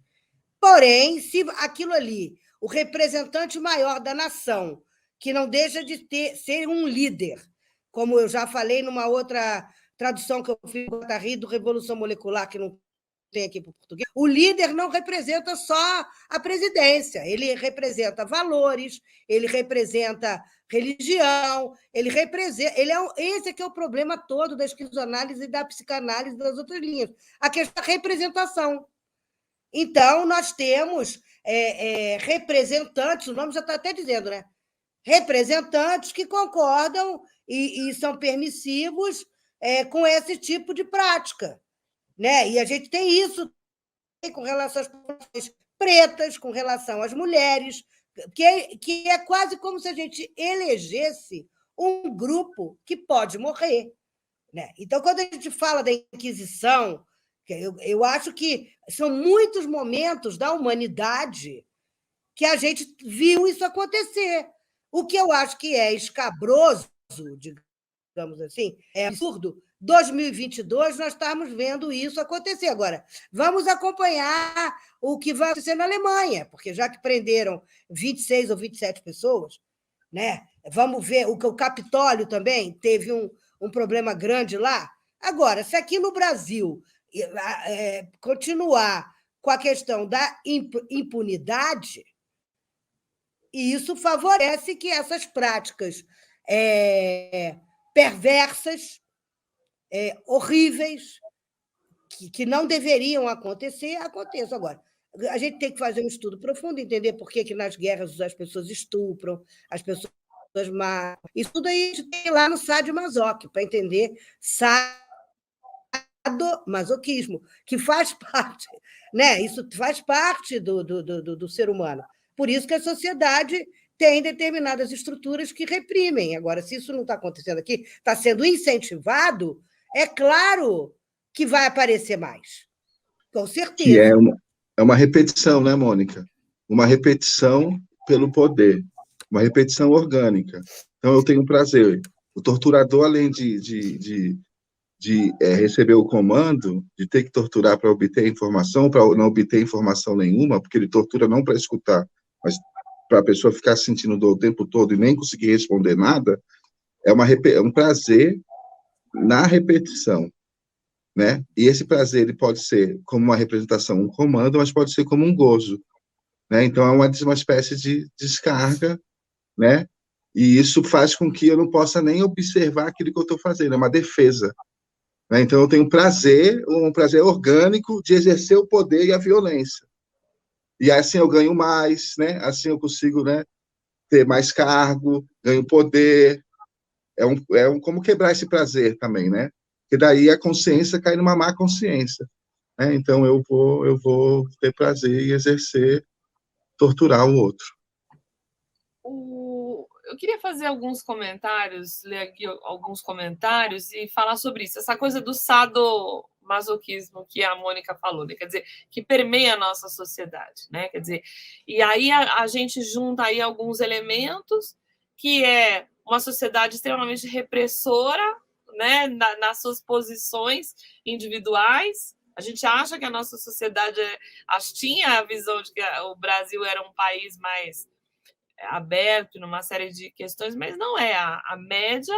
S4: Porém, se aquilo ali, o representante maior da nação, que não deixa de ser um líder, como eu já falei numa outra tradução que eu fiz do Revolução Molecular, que não tem aqui para o português, o líder não representa só a presidência, ele representa valores, ele representa religião, esse é que é o problema todo da esquizoanálise e da psicanálise das outras linhas, a questão da representação. Então, nós temos representantes, o nome já está até dizendo, né? Representantes que concordam e são permissivos com esse tipo de prática. Né? E a gente tem isso com relação às populações pretas, com relação às mulheres, que é quase como se a gente elegesse um grupo que pode morrer. Né? Então, quando a gente fala da Inquisição, eu acho que são muitos momentos da humanidade que a gente viu isso acontecer. O que eu acho que é escabroso, digamos assim, é absurdo. 2022, nós estamos vendo isso acontecer. Agora, vamos acompanhar o que vai acontecer na Alemanha, porque já que prenderam 26 ou 27 pessoas, né? Vamos ver o Capitólio também teve um problema grande lá. Agora, se aqui no Brasil continuar com a questão da impunidade, isso favorece que essas práticas perversas, horríveis, que não deveriam acontecer, aconteçam. Agora, a gente tem que fazer um estudo profundo, entender por que nas guerras as pessoas estupram, as pessoas matam. Isso tudo aí a gente tem lá no sadomasoquismo, para entender sadomasoquismo, que faz parte, né? Isso faz parte do ser humano. Por isso que a sociedade tem determinadas estruturas que reprimem. Agora, se isso não está acontecendo aqui, está sendo incentivado, é claro que vai aparecer mais. Com certeza.
S3: Que é uma repetição, né, Mônica? Uma repetição pelo poder, uma repetição orgânica. Então, eu tenho prazer. O torturador, além de receber o comando, de ter que torturar para obter informação, para não obter informação nenhuma, porque ele tortura não para escutar, mas para a pessoa ficar sentindo dor o tempo todo e nem conseguir responder nada, é um prazer na repetição, né? E esse prazer ele pode ser como uma representação, um comando, mas pode ser como um gozo, né? Então, é uma espécie de descarga, né? E isso faz com que eu não possa nem observar aquilo que eu estou fazendo, é uma defesa, né? Então, eu tenho um prazer orgânico de exercer o poder e a violência. E assim eu ganho mais, né? Assim eu consigo, né, ter mais cargo, ganho poder. Como quebrar esse prazer também, né? Porque daí a consciência cai numa má consciência, né? Então eu vou ter prazer em exercer, torturar o outro.
S1: Eu queria fazer alguns comentários, ler aqui alguns comentários e falar sobre isso, essa coisa do sadomasoquismo que a Mônica falou, né? Quer dizer, que permeia a nossa sociedade, né? Quer dizer, e aí a gente junta aí alguns elementos, que é uma sociedade extremamente repressora, né? Nas suas posições individuais. A gente acha que a nossa sociedade tinha a visão de que o Brasil era um país mais aberto numa série de questões, mas não é. A média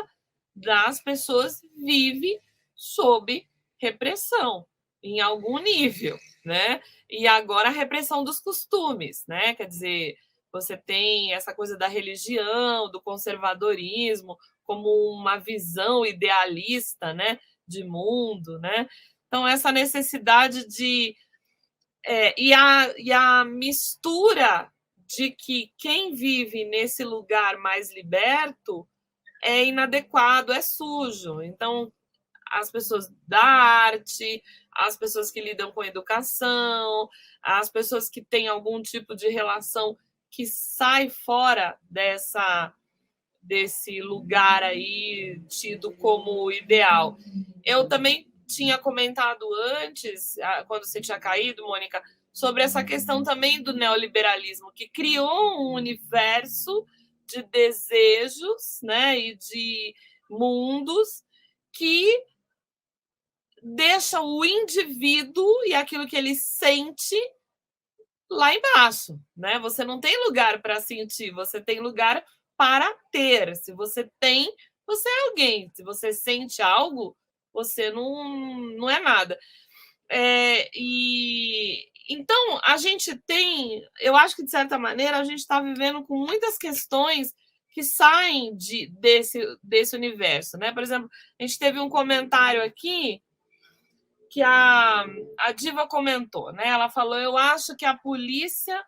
S1: das pessoas vive sob repressão, em algum nível, né? E agora a repressão dos costumes, né? Quer dizer, você tem essa coisa da religião, do conservadorismo, como uma visão idealista, né, de mundo, né? Então, essa necessidade de... e a mistura de que quem vive nesse lugar mais liberto é inadequado, é sujo. Então, as pessoas da arte, as pessoas que lidam com educação, as pessoas que têm algum tipo de relação que sai fora desse lugar aí tido como ideal. Eu também tinha comentado antes, quando você tinha caído, Mônica, sobre essa questão também do neoliberalismo, que criou um universo de desejos, né, e de mundos que deixa o indivíduo e aquilo que ele sente lá embaixo, né? Você não tem lugar para sentir, você tem lugar para ter. Se você tem, você é alguém. Se você sente algo, você não é nada. Então, a gente tem... Eu acho que, de certa maneira, a gente está vivendo com muitas questões que saem desse universo, né? Por exemplo, a gente teve um comentário aqui que a Diva comentou, né? Ela falou: eu acho a polícia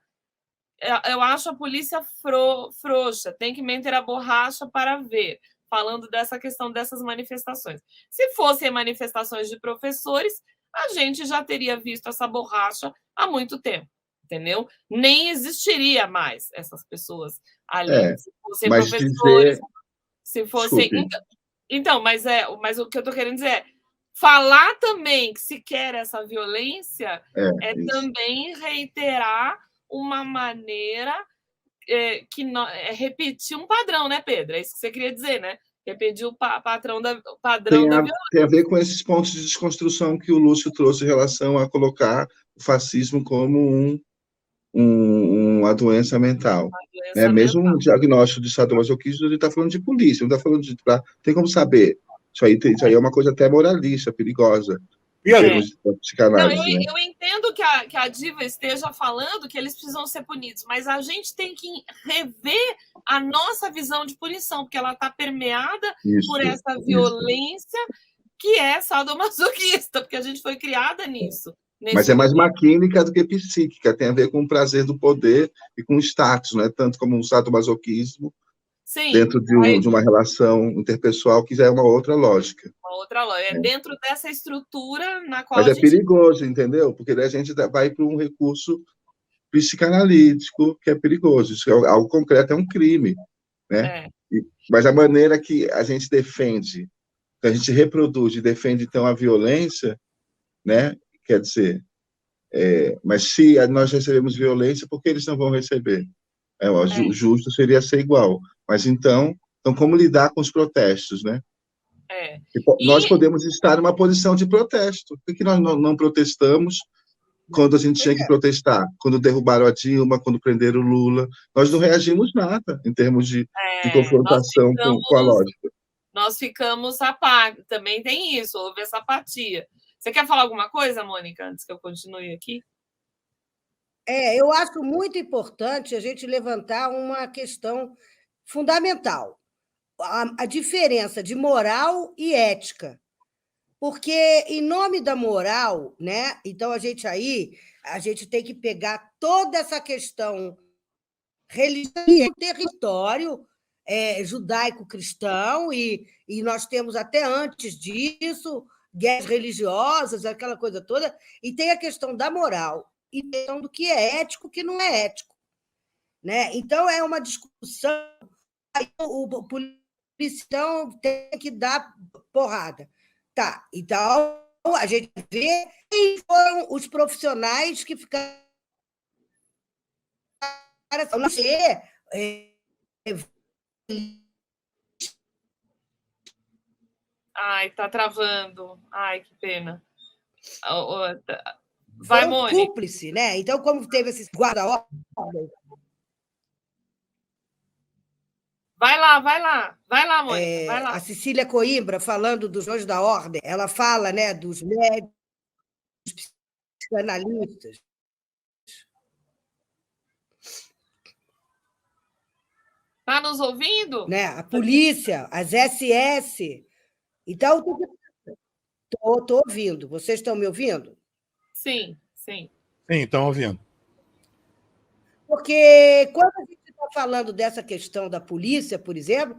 S1: frouxa, tem que meter a borracha para ver, falando dessa questão dessas manifestações. Se fossem manifestações de professores, a gente já teria visto essa borracha há muito tempo, entendeu? Nem existiria mais essas pessoas ali. Se fossem professores, se fossem... Então, mas o que eu estou querendo dizer é falar também que se quer essa violência é também reiterar uma maneira que repetir um padrão, né, Pedro? É isso que você queria dizer, né? Repetir o padrão da violência.
S3: Tem a ver com esses pontos de desconstrução que o Lúcio trouxe em relação a colocar o fascismo como uma doença mental. Mesmo um diagnóstico de sadomasoquismo, ele está falando de polícia, não está falando de... Tem como saber. Isso aí é uma coisa até moralista, perigosa.
S1: Eu entendo que a Diva esteja falando que eles precisam ser punidos, mas a gente tem que rever a nossa visão de punição, porque ela está permeada por essa violência que é sadomasoquista, porque a gente foi criada nisso.
S3: Mas é mais maquínica do que psíquica, tem a ver com o prazer do poder e com o status, não é tanto como um sadomasoquismo. Sim, dentro de uma relação interpessoal que já é uma outra lógica.
S1: Uma outra lógica. Dentro dessa estrutura na qual
S3: Mas é perigoso, entendeu? Porque daí a gente vai para um recurso psicanalítico que é perigoso. Isso é algo concreto, é um crime, né? Mas a maneira que a gente defende, que a gente reproduz e defende, então, a violência, né? Quer dizer, mas se nós recebemos violência, por que eles não vão receber? O justo seria ser igual. Mas então como lidar com os protestos, né? Nós podemos estar numa posição de protesto. Por que nós não protestamos quando a gente tinha que protestar? Quando derrubaram a Dilma, quando prenderam o Lula. Nós não reagimos nada em termos de confrontação com a lógica.
S1: Nós ficamos apáticos. Também tem isso, houve essa apatia. Você quer falar alguma coisa, Mônica, antes que eu continue aqui?
S4: Eu acho muito importante a gente levantar uma questão fundamental, a diferença de moral e ética. Porque, em nome da moral, né? Então a gente tem que pegar toda essa questão religiosa, território judaico-cristão, e nós temos até antes disso guerras religiosas, aquela coisa toda, e tem a questão da moral e a questão do que é ético e o que não é ético. Né? Então, é uma discussão. Aí o policial tem que dar porrada. Tá, então a gente vê quem foram os profissionais que ficaram. Não sei,
S1: Ai, tá travando. Ai, que pena. Vai, Mônica.
S4: Cúmplice, né? Então, como teve esses guarda-ordem.
S1: Vai lá, Mônica, vai lá.
S4: A Cecília Coimbra, falando dos anjos da ordem, ela fala, né, dos médicos, psicanalistas.
S1: Está nos ouvindo?
S4: Né? A polícia, as SS. Então, estou ouvindo. Vocês estão me ouvindo?
S1: Sim, sim.
S2: Sim, estão ouvindo.
S4: Porque quando a gente está falando dessa questão da polícia, por exemplo,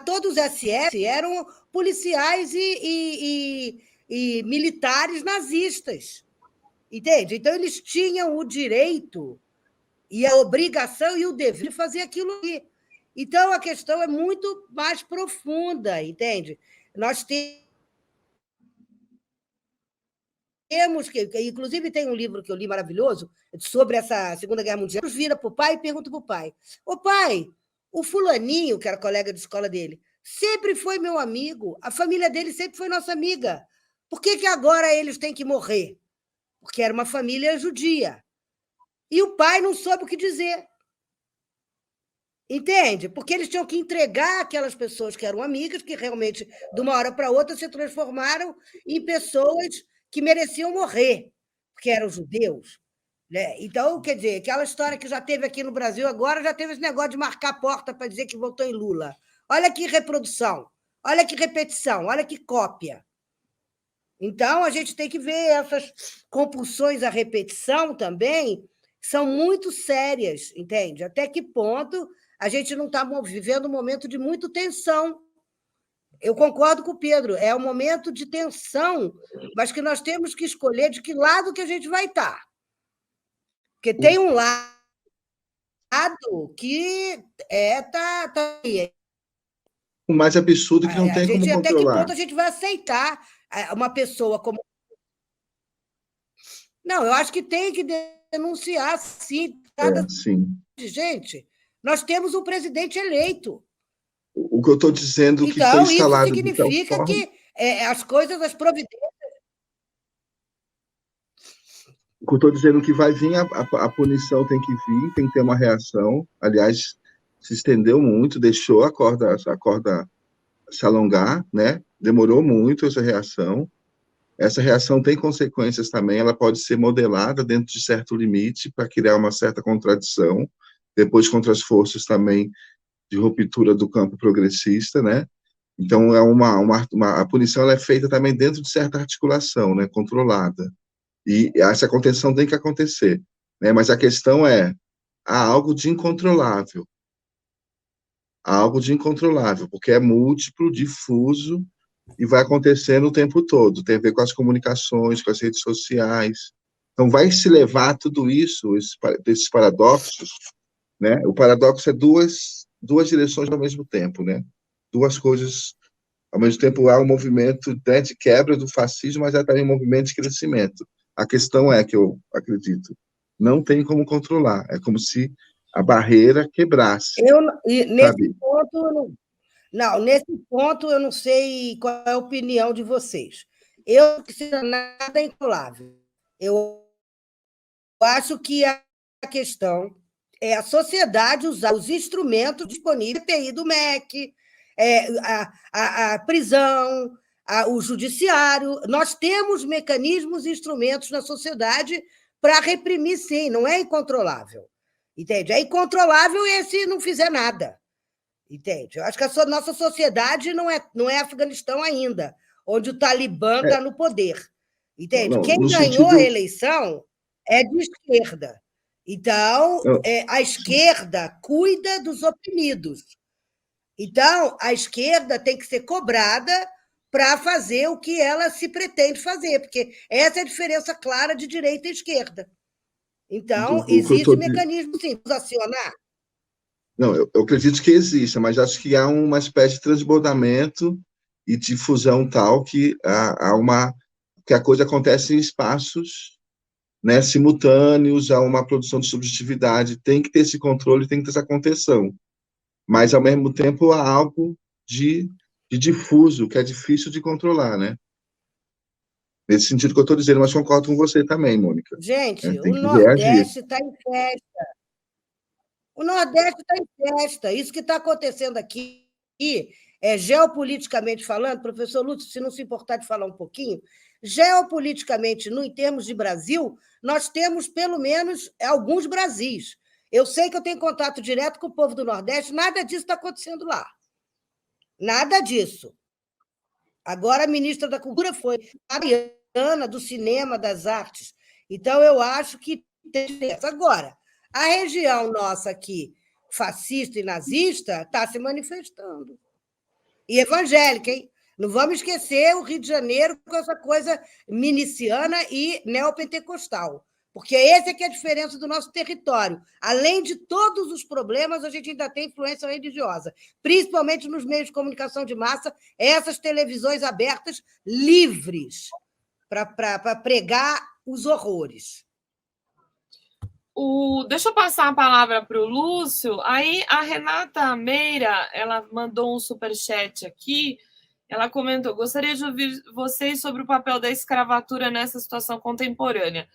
S4: todos os SS eram policiais e militares nazistas. Entende? Então, eles tinham o direito e a obrigação e o dever de fazer aquilo ali. Então, a questão é muito mais profunda, entende? Nós temos que... Inclusive, tem um livro que eu li maravilhoso sobre essa Segunda Guerra Mundial. Vira para o pai e pergunta para o pai: ô pai, o fulaninho, que era colega de escola dele, sempre foi meu amigo, a família dele sempre foi nossa amiga. Por que agora eles têm que morrer? Porque era uma família judia. E o pai não soube o que dizer. Entende? Porque eles tinham que entregar aquelas pessoas que eram amigas, que realmente, de uma hora para outra, se transformaram em pessoas que mereciam morrer, porque eram judeus. Né? Então, quer dizer, aquela história que já teve aqui no Brasil agora, já teve esse negócio de marcar a porta para dizer que votou em Lula. Olha que reprodução, olha que repetição, olha que cópia. Então, a gente tem que ver essas compulsões à repetição também, são muito sérias, entende? Até que ponto a gente não está vivendo um momento de muita tensão. Eu concordo com o Pedro, é um momento de tensão, mas que nós temos que escolher de que lado que a gente vai estar. Porque tem um lado que tá aí.
S3: O mais absurdo que não tem como controlar.
S4: Até que ponto a gente vai aceitar uma pessoa como... Não, eu acho que tem que denunciar, sim.
S3: Sim.
S4: Gente, nós temos um presidente eleito.
S3: O que eu estou dizendo que
S4: então,
S3: foi instalado
S4: isso significa que as coisas, as providências...
S3: O que eu estou dizendo que vai vir, a punição tem que vir, tem que ter uma reação. Aliás, se estendeu muito, deixou a corda se alongar, né? Demorou muito essa reação. Essa reação tem consequências também, ela pode ser modelada dentro de certo limite para criar uma certa contradição, depois contra as forças também de ruptura do campo progressista, né? Então, a punição ela é feita também dentro de certa articulação, né? Controlada. E essa contenção tem que acontecer, né? Mas a questão é, há algo de incontrolável. Há algo de incontrolável, porque é múltiplo, difuso, e vai acontecendo o tempo todo. Tem a ver com as comunicações, com as redes sociais. Então, vai se levar tudo isso, esses paradoxos, né? O paradoxo é duas direções ao mesmo tempo, né? Duas coisas ao mesmo tempo. Há um movimento, né, de quebra do fascismo, mas há também um movimento de crescimento. A questão é que eu acredito, não tem como controlar. É como se a barreira quebrasse.
S4: Nesse ponto, eu não sei qual é a opinião de vocês. Eu não considero nada incontrolável. Eu acho que a questão é a sociedade usar os instrumentos disponíveis, a PI do MEC, a prisão, o judiciário. Nós temos mecanismos e instrumentos na sociedade para reprimir, sim, não é incontrolável. Entende? É incontrolável se não fizer nada. Entende? Eu acho que a nossa sociedade não é Afeganistão ainda, onde o Talibã está no poder. Entende?
S3: Não,
S4: Quem
S3: no
S4: ganhou
S3: sentido...
S4: a eleição é de esquerda. Então, a esquerda cuida dos oprimidos. Então, a esquerda tem que ser cobrada para fazer o que ela se pretende fazer, porque essa é a diferença clara de direita e esquerda. Então, existe mecanismo, sim, para acionar.
S3: Não, eu acredito que exista, mas acho que há uma espécie de transbordamento e difusão tal que que a coisa acontece em espaços, né, simultâneos, há uma produção de subjetividade, tem que ter esse controle, tem que ter essa contenção. Mas, ao mesmo tempo, há algo de difuso, que é difícil de controlar, né? Nesse sentido que eu estou dizendo, mas concordo com você também, Mônica.
S4: Gente,
S3: Tem
S4: o
S3: que reagir.
S4: Nordeste está em festa. O Nordeste está em festa. Isso que está acontecendo aqui, geopoliticamente falando, professor Lúcio, se não se importar de falar um pouquinho, geopoliticamente, em termos de Brasil, nós temos pelo menos alguns Brasis. Eu sei que eu tenho contato direto com o povo do Nordeste, nada disso está acontecendo lá. Nada disso. Agora, a ministra da Cultura foi a Mariana, do Cinema, das Artes. Então, eu acho que tem diferença. Agora, a região nossa aqui, fascista e nazista, está se manifestando. E evangélica, hein? Não vamos esquecer o Rio de Janeiro com essa coisa miliciana e neopentecostal. Porque essa é que é a diferença do nosso território. Além de todos os problemas, a gente ainda tem influência religiosa, principalmente nos meios de comunicação de massa, essas televisões abertas livres para pregar os horrores.
S1: Deixa eu passar a palavra para o Lúcio. Aí a Renata Meira, ela mandou um superchat aqui. Ela comentou: gostaria de ouvir vocês sobre o papel da escravatura nessa situação contemporânea.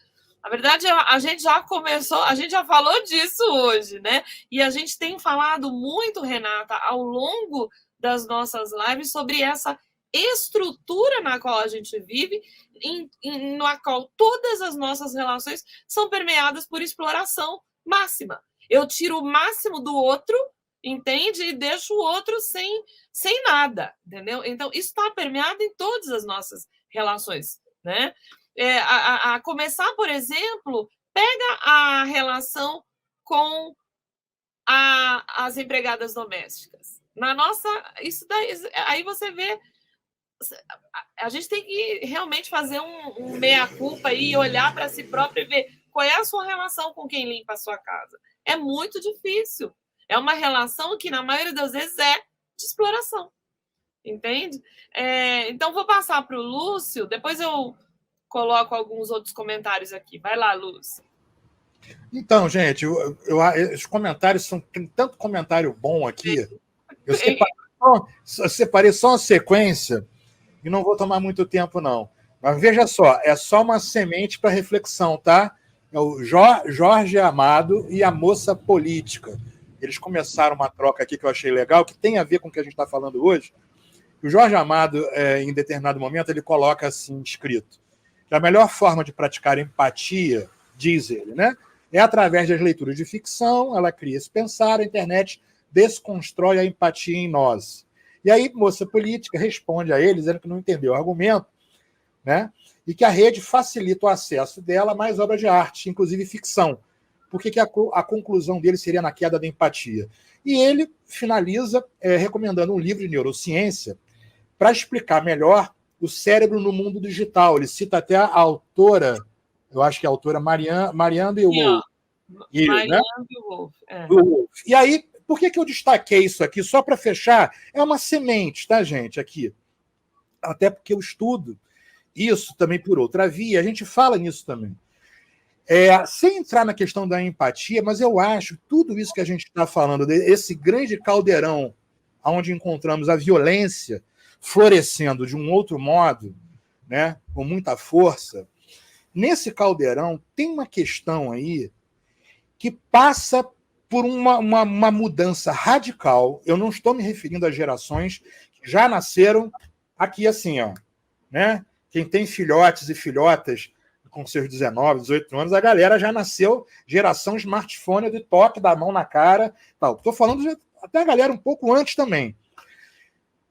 S1: Na verdade, a gente já começou, a gente já falou disso hoje, né? E a gente tem falado muito, Renata, ao longo das nossas lives sobre essa estrutura na qual a gente vive, na qual todas as nossas relações são permeadas por exploração máxima. Eu tiro o máximo do outro, entende? E deixo o outro sem nada, entendeu? Então, isso está permeado em todas as nossas relações, né? A começar, por exemplo, pega a relação com as empregadas domésticas. Na nossa, isso daí, aí você vê, a gente tem que realmente fazer um meia-culpa e olhar para si próprio e ver qual é a sua relação com quem limpa a sua casa. É muito difícil. É uma relação que, na maioria das vezes, é de exploração. Entende? Então, vou passar para o Lúcio, depois eu coloco alguns outros comentários aqui. Vai lá, Lúcio.
S2: Então, gente, os comentários tem tanto comentário bom aqui. Eu separei só uma sequência e não vou tomar muito tempo, não. Mas veja só, é só uma semente para reflexão, tá? É o Jorge Amado e a Moça Política. Eles começaram uma troca aqui que eu achei legal, que tem a ver com o que a gente está falando hoje. O Jorge Amado, em determinado momento, ele coloca assim, escrito, que a melhor forma de praticar empatia, diz ele, né, é através das leituras de ficção, ela cria esse pensar, a internet desconstrói a empatia em nós. E aí, Moça Política responde a ele, dizendo que não entendeu o argumento, né, e que a rede facilita o acesso dela a mais obras de arte, inclusive ficção. Por que a conclusão dele seria na queda da empatia? E ele finaliza recomendando um livro de neurociência para explicar melhor o cérebro no mundo digital. Ele cita até a autora, eu acho que é a autora Marianne de Wolff. Marianne de Wolff. E aí, por que eu destaquei isso aqui? Só para fechar, é uma semente, tá, gente, aqui. Até porque eu estudo isso também por outra via, a gente fala nisso também. Sem entrar na questão da empatia, mas eu acho tudo isso que a gente está falando, esse grande caldeirão onde encontramos a violência florescendo de um outro modo, né, com muita força, nesse caldeirão tem uma questão aí que passa por uma mudança radical. Eu não estou me referindo às gerações que já nasceram aqui assim, ó, né? Quem tem filhotes e filhotas com seus 19, 18 anos, a galera já nasceu geração smartphone de toque, da mão na cara. Estou falando até a galera um pouco antes também.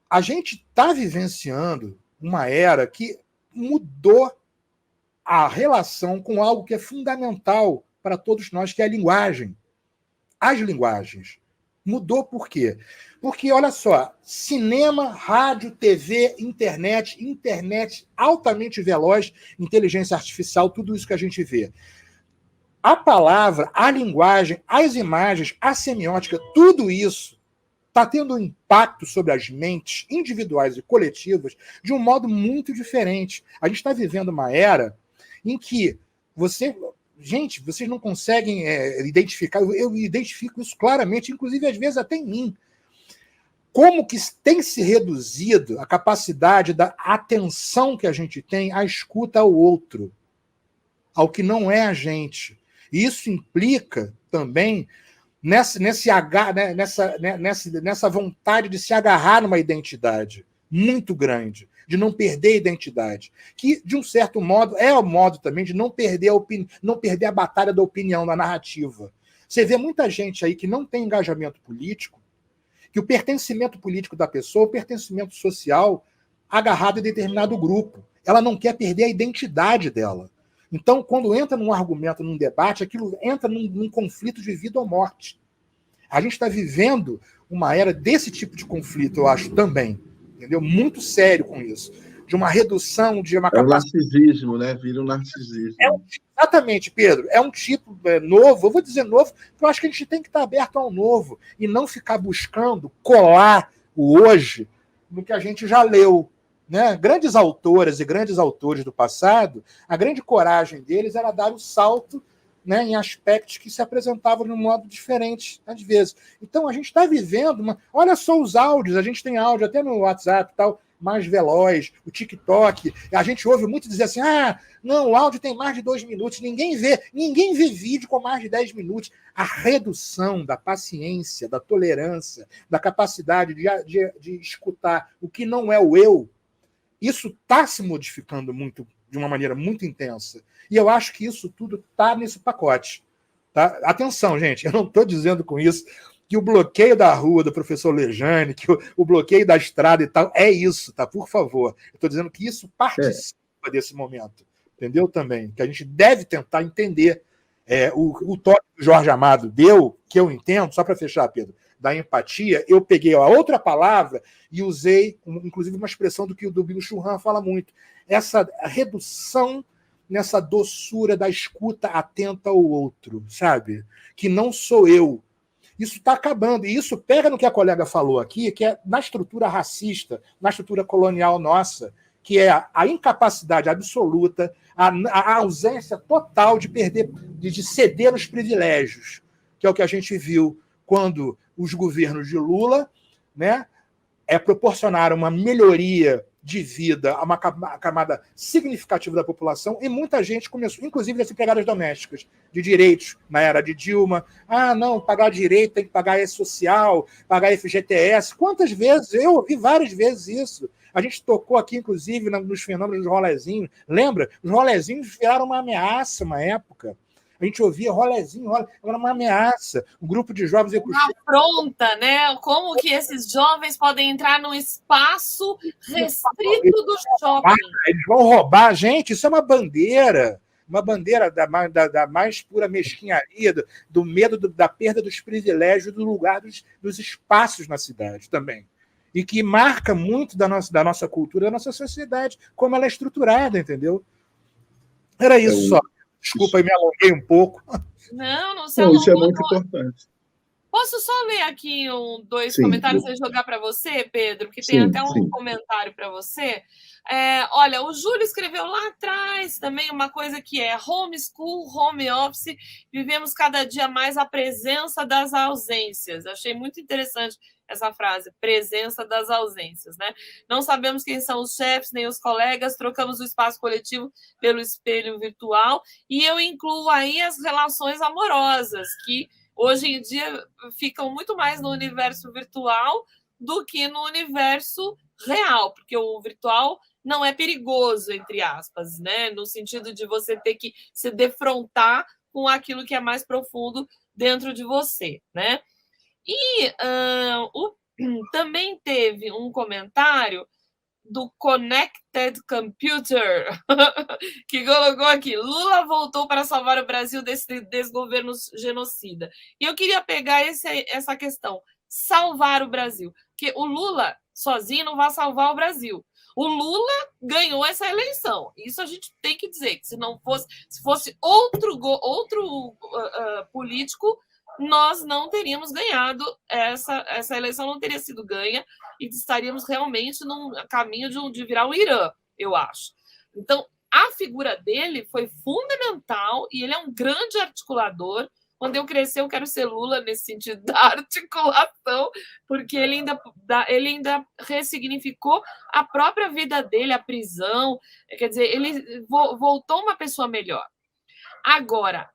S2: A gente está vivenciando uma era que mudou a relação com algo que é fundamental para todos nós, que é a linguagem. As linguagens. Mudou por quê? Porque, olha só, cinema, rádio, TV, internet altamente veloz, inteligência artificial, tudo isso que a gente vê. A palavra, a linguagem, as imagens, a semiótica, tudo isso está tendo um impacto sobre as mentes individuais e coletivas de um modo muito diferente. A gente está vivendo uma era em que gente, vocês não conseguem identificar, eu identifico isso claramente, inclusive às vezes até em mim, como que tem se reduzido a capacidade da atenção que a gente tem à escuta ao outro, ao que não é a gente. E isso implica também nessa vontade de se agarrar numa identidade muito grande, de não perder a identidade, que, de um certo modo, é o modo também de não perder a batalha da opinião, da narrativa. Você vê muita gente aí que não tem engajamento político, que o pertencimento político da pessoa, o pertencimento social, agarrado em determinado grupo. Ela não quer perder a identidade dela. Então, quando entra num argumento, num debate, aquilo entra num conflito de vida ou morte. A gente está vivendo uma era desse tipo de conflito, eu acho, também. Entendeu? Muito sério com isso. De uma redução, de uma capacidade...
S3: É o narcisismo, né? Vira um narcisismo.
S2: Exatamente, Pedro. É um tipo novo, eu vou dizer novo, porque eu acho que a gente tem que estar aberto ao novo e não ficar buscando colar o hoje no que a gente já leu. Né? Grandes autoras e grandes autores do passado, a grande coragem deles era dar o salto, né, em aspectos que se apresentavam de um modo diferente, às vezes. Então, a gente está vivendo Olha só os áudios, a gente tem áudio até no WhatsApp, tal, mais veloz, o TikTok, a gente ouve muito dizer assim, não, o áudio tem mais de 2 minutos, ninguém vê vídeo com mais de 10 minutos. A redução da paciência, da tolerância, da capacidade de escutar o que não é o eu, isso está se modificando muito, de uma maneira muito intensa. E eu acho que isso tudo está nesse pacote. Tá? Atenção, gente, eu não estou dizendo com isso que o bloqueio da rua do professor Lejane, que o bloqueio da estrada e tal, é isso, tá? Por favor. Eu estou dizendo que isso participa desse momento. Entendeu também? Que a gente deve tentar entender o toque que o Jorge Amado deu, que eu entendo, só para fechar, Pedro, da empatia, eu peguei a outra palavra e usei, inclusive, uma expressão do que o Bill Churran fala muito, essa redução nessa doçura da escuta atenta ao outro, sabe? Que não sou eu. Isso está acabando. E isso pega no que a colega falou aqui, que é na estrutura racista, na estrutura colonial nossa, que é a incapacidade absoluta, a ausência total de ceder os privilégios, que é o que a gente viu quando os governos de Lula, né, proporcionaram uma melhoria de vida a uma camada significativa da população, e muita gente começou, inclusive das empregadas domésticas, de direitos, na era de Dilma. Não, pagar direito, tem que pagar social, pagar FGTS. Quantas vezes? Eu ouvi várias vezes isso. A gente tocou aqui, inclusive, nos fenômenos dos rolezinhos. Lembra? Os rolezinhos viraram uma ameaça uma época. A gente ouvia rolezinho, era uma ameaça. Um grupo de jovens...
S1: Uma afronta, né? Como que esses jovens podem entrar num espaço restrito do shopping?
S2: Eles vão roubar. Gente, isso é uma bandeira da mais pura mesquinharia, do medo da perda dos privilégios, do lugar dos espaços na cidade também. E que marca muito da nossa cultura, da nossa sociedade, como ela é estruturada, entendeu? Era isso só. Desculpa, aí me alonguei um pouco.
S1: Não se alongou.
S3: Isso é muito importante.
S1: Posso só ler aqui dois comentários e jogar para você, Pedro? Que tem até um comentário para você. Olha, o Júlio escreveu lá atrás também uma coisa que é homeschool, home office, vivemos cada dia mais a presença das ausências. Achei muito interessante essa frase, presença das ausências, né? Não sabemos quem são os chefes, nem os colegas, trocamos o espaço coletivo pelo espelho virtual, e eu incluo aí as relações amorosas, que hoje em dia ficam muito mais no universo virtual do que no universo real, porque o virtual não é perigoso, entre aspas, né? No sentido de você ter que se defrontar com aquilo que é mais profundo dentro de você, né? E também teve um comentário do Connected Computer, que colocou aqui: Lula voltou para salvar o Brasil desse desgoverno genocida. E eu queria pegar essa questão, salvar o Brasil, porque o Lula sozinho não vai salvar o Brasil. O Lula ganhou essa eleição. Isso a gente tem que dizer, que se fosse outro político, nós não teríamos ganhado essa eleição, não teria sido ganha e estaríamos realmente no caminho de virar o Irã, eu acho. Então, a figura dele foi fundamental e ele é um grande articulador. Quando eu crescer, eu quero ser Lula nesse sentido da articulação, porque ele ainda ressignificou a própria vida dele, a prisão. Quer dizer, ele voltou uma pessoa melhor. Agora,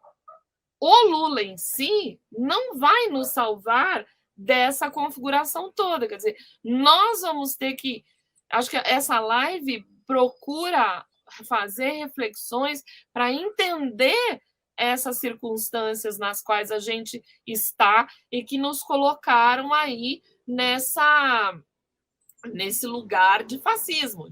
S1: o Lula em si não vai nos salvar dessa configuração toda. Quer dizer, nós vamos ter que... Acho que essa live procura fazer reflexões para entender essas circunstâncias nas quais a gente está e que nos colocaram aí nesse lugar de fascismo,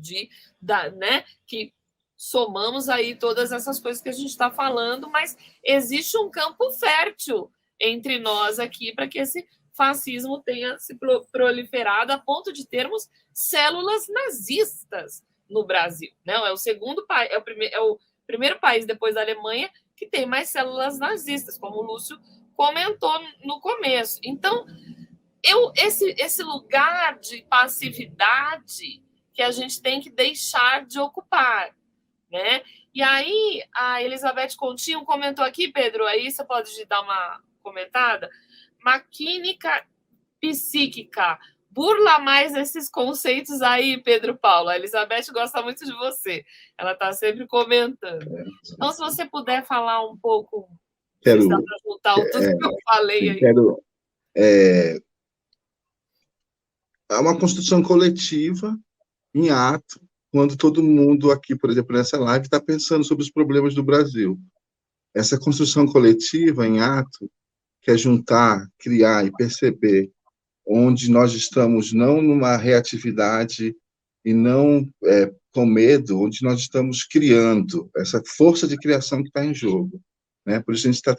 S1: né, que somamos aí todas essas coisas que a gente está falando, mas existe um campo fértil entre nós aqui para que esse fascismo tenha se proliferado a ponto de termos células nazistas no Brasil, né? É o segundo país, é o primeiro país depois da Alemanha que tem mais células nazistas, como o Lúcio comentou no começo. Então, esse lugar de passividade que a gente tem que deixar de ocupar, né? E aí, a Elizabeth Continho comentou aqui, Pedro, aí você pode dar uma comentada? Maquínica psíquica. Burla mais esses conceitos aí, Pedro Paulo. A Elizabeth gosta muito de você. Ela está sempre comentando. Então, se você puder falar um pouco, para juntar tudo que eu falei aí.
S3: É uma construção coletiva em ato, quando todo mundo aqui, por exemplo, nessa live, está pensando sobre os problemas do Brasil. Essa construção coletiva em ato quer juntar, criar e perceber onde nós estamos não numa reatividade e não com medo, onde nós estamos criando, essa força de criação que está em jogo, né? Por isso a gente está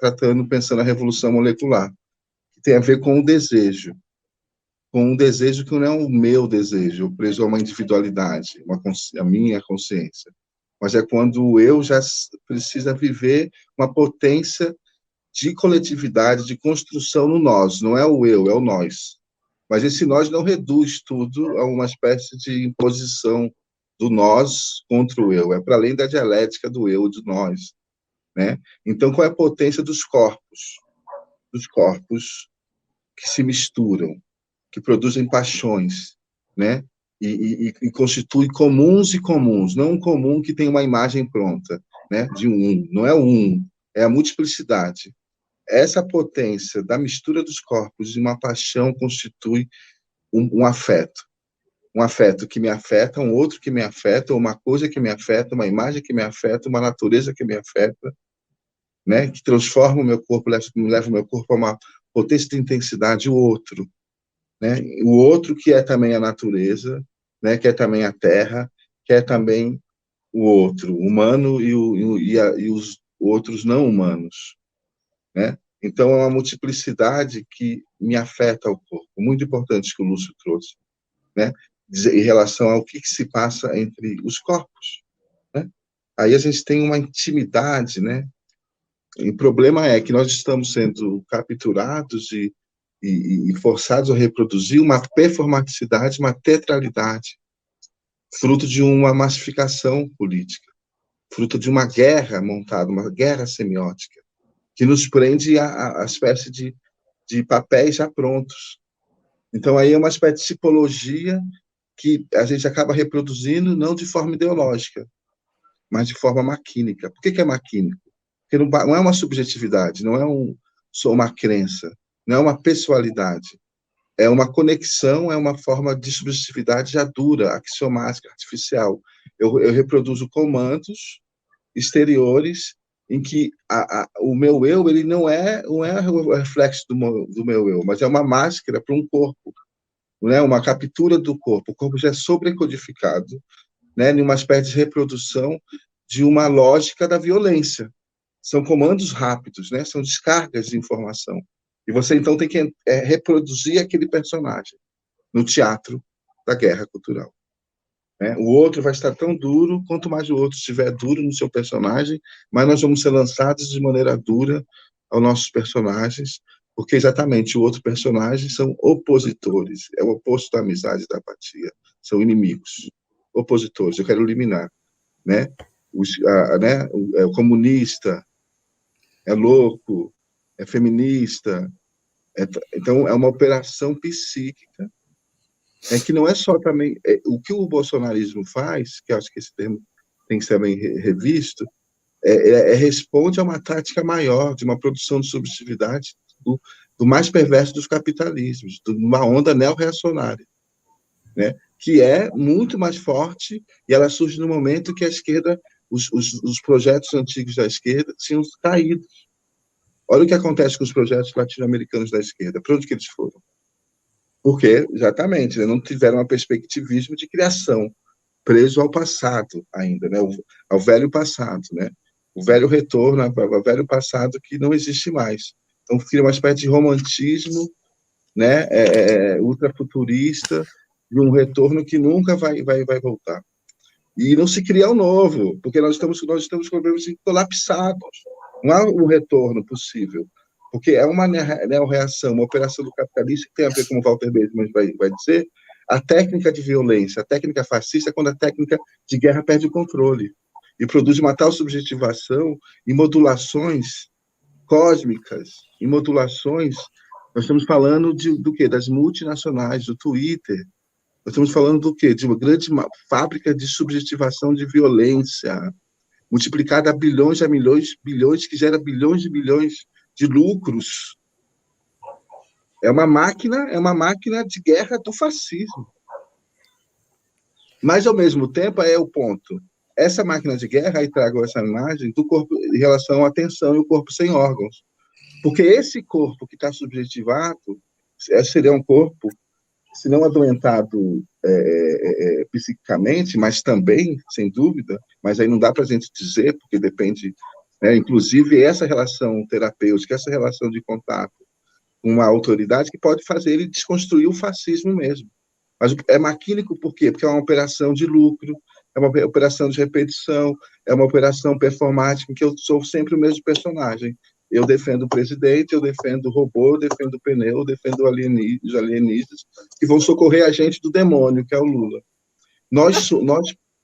S3: pensando a revolução molecular, que tem a ver com o desejo, com um desejo que não é o meu desejo, preso a uma individualidade, a minha consciência, mas é quando o eu já precisa viver uma potência de coletividade, de construção no nós, não é o eu, é o nós. Mas esse nós não reduz tudo a uma espécie de imposição do nós contra o eu, é para além da dialética do eu, do nós, né? Então, qual é a potência dos corpos? Dos corpos que se misturam, que produzem paixões, né? E constituem comuns e comuns, não um comum que tem uma imagem pronta, né? De um, não é o um, é a multiplicidade. Essa potência da mistura dos corpos e uma paixão constitui um afeto que me afeta, um outro que me afeta, uma coisa que me afeta, uma imagem que me afeta, uma natureza que me afeta, né? Que transforma o meu corpo, leva o meu corpo a uma potência de intensidade, o outro, né? O outro que é também a natureza, né? Que é também a terra, que é também o outro, humano e os outros não humanos, né? Então, é uma multiplicidade que me afeta ao corpo, muito importante que o Lúcio trouxe, né? Em relação ao que se passa entre os corpos, né? Aí a gente tem uma intimidade, né? E o problema é que nós estamos sendo capturados e forçados a reproduzir uma performaticidade, uma teatralidade, fruto de uma massificação política, fruto de uma guerra montada, uma guerra semiótica, que nos prende a espécie de papéis já prontos. Então, aí é uma espécie de psicologia que a gente acaba reproduzindo, não de forma ideológica, mas de forma maquínica. Por que é maquínico? Porque não é uma subjetividade, não é só uma crença, não é uma pessoalidade. é uma conexão, é uma forma de subjetividade já dura, axiomática, artificial. Eu reproduzo comandos exteriores em que o meu eu ele não é o reflexo do meu eu, mas é uma máscara para um corpo, né? Uma captura do corpo. O corpo já é sobrecodificado, né? Em uma espécie de reprodução de uma lógica da violência. São comandos rápidos, né? São descargas de informação. E você, então, tem que reproduzir aquele personagem no teatro da guerra cultural. Né? O outro vai estar tão duro, quanto mais o outro estiver duro no seu personagem, mais nós vamos ser lançados de maneira dura aos nossos personagens, porque exatamente o outro personagem são opositores, é o oposto da amizade e da apatia, são inimigos, opositores, eu quero eliminar. Né? É o comunista, é louco, é feminista. Então, é uma operação psíquica, que não é só também... o que o bolsonarismo faz, que eu acho que esse termo tem que ser bem revisto, responde a uma tática maior, de uma produção de subjetividade do mais perverso dos capitalismos, de uma onda neo-reacionária, né? Que é muito mais forte, e ela surge no momento que a esquerda, os projetos antigos da esquerda tinham caído. Olha o que acontece com os projetos latino-americanos da esquerda. Para onde que eles foram? Porque, exatamente, não tiveram um perspectivismo de criação, preso ao passado ainda, né? Ao velho passado, né? O velho retorno ao velho passado que não existe mais. Então, cria uma espécie de romantismo, né? Ultrafuturista, de um retorno que nunca vai voltar. E não se cria o novo, porque nós estamos problemas colapsados. Não há um retorno possível, porque é uma neo-reação, uma operação do capitalismo que tem a ver, como o Walter Benjamin vai dizer, a técnica de violência, a técnica fascista, quando a técnica de guerra perde o controle e produz uma tal subjetivação e modulações cósmicas, e modulações, nós estamos falando do quê? Das multinacionais, do Twitter. Nós estamos falando do quê? De uma grande fábrica de subjetivação de violência, multiplicada a bilhões, bilhões, que gera bilhões de lucros. É uma máquina de guerra do fascismo. Mas, ao mesmo tempo, é o ponto. Essa máquina de guerra, aí trago essa imagem do corpo em relação à atenção e o corpo sem órgãos. Porque esse corpo que está subjetivado seria um corpo, se não adoentado psiquicamente, mas também, sem dúvida, mas aí não dá para a gente dizer, porque depende, né, inclusive essa relação terapêutica, essa relação de contato com uma autoridade que pode fazer ele desconstruir o fascismo mesmo. Mas é maquínico por quê? Porque é uma operação de lucro, é uma operação de repetição, é uma operação performática em que eu sou sempre o mesmo personagem. Eu defendo o presidente, eu defendo o robô, eu defendo o pneu, eu defendo os alienígenas, que vão socorrer a gente do demônio, que é o Lula. Nós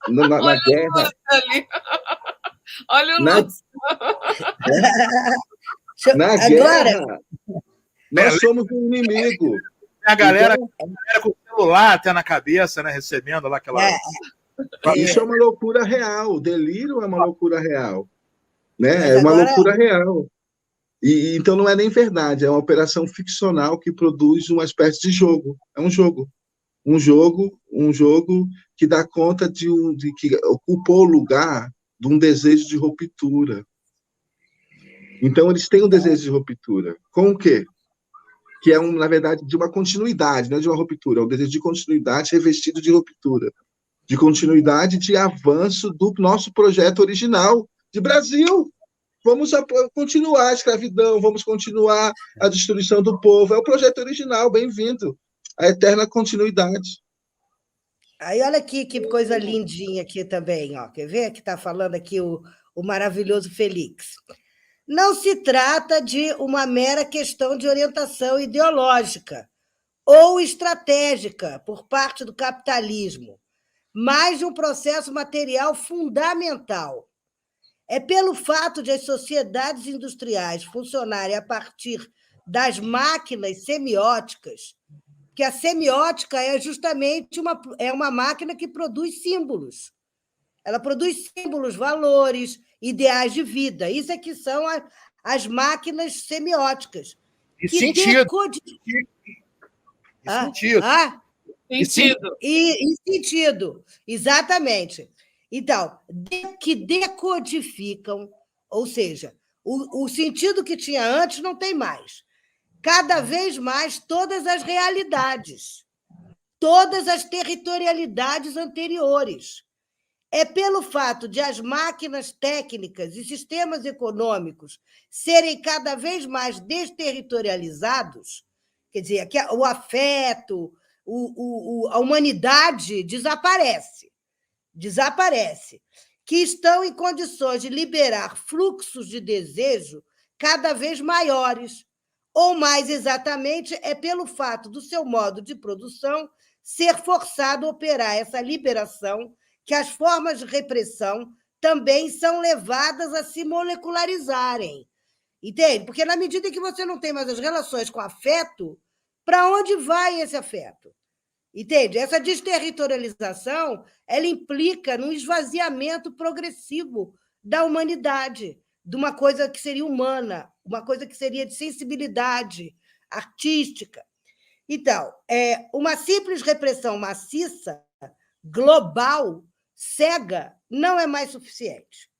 S3: na guerra...
S1: Olha o Lúcio!
S3: Na guerra, nós somos um inimigo.
S2: A galera com o celular até na cabeça, né, recebendo lá aquela...
S3: Isso é uma loucura real. O delírio é uma loucura real. Né? É uma loucura real. E então não é nem verdade, é uma operação ficcional que produz uma espécie de jogo. É um jogo. Um jogo que dá conta de que ocupou o lugar de um desejo de ruptura. Então eles têm um desejo de ruptura. Com o quê? Que é, na verdade, de uma continuidade, não é de uma ruptura, é um desejo de continuidade revestido de ruptura. De continuidade de avanço do nosso projeto original de Brasil. Vamos continuar a escravidão, vamos continuar a destruição do povo. É o projeto original, bem-vindo. A eterna continuidade.
S4: Aí, olha aqui que coisa lindinha aqui também. Ó. Quer ver? Que está falando aqui o maravilhoso Felix. Não se trata de uma mera questão de orientação ideológica ou estratégica por parte do capitalismo, mas de um processo material fundamental. É pelo fato de as sociedades industriais funcionarem a partir das máquinas semióticas, que a semiótica é justamente uma máquina que produz símbolos. Ela produz símbolos, valores, ideais de vida. Isso é que são as máquinas semióticas.
S2: E sentido. sentido.
S1: Sentido.
S4: E sentido, exatamente. Então, que decodificam, ou seja, o sentido que tinha antes não tem mais. Cada vez mais todas as realidades, todas as territorialidades anteriores. É pelo fato de as máquinas técnicas e sistemas econômicos serem cada vez mais desterritorializados, quer dizer, que o afeto, a humanidade desaparece, que estão em condições de liberar fluxos de desejo cada vez maiores, ou mais exatamente é pelo fato do seu modo de produção ser forçado a operar essa liberação, que as formas de repressão também são levadas a se molecularizarem. Entende? Porque na medida em que você não tem mais as relações com afeto, para onde vai esse afeto? Entende? Essa desterritorialização, ela implica num esvaziamento progressivo da humanidade, de uma coisa que seria humana, uma coisa que seria de sensibilidade artística. Então, uma simples repressão maciça, global, cega, não é mais suficiente.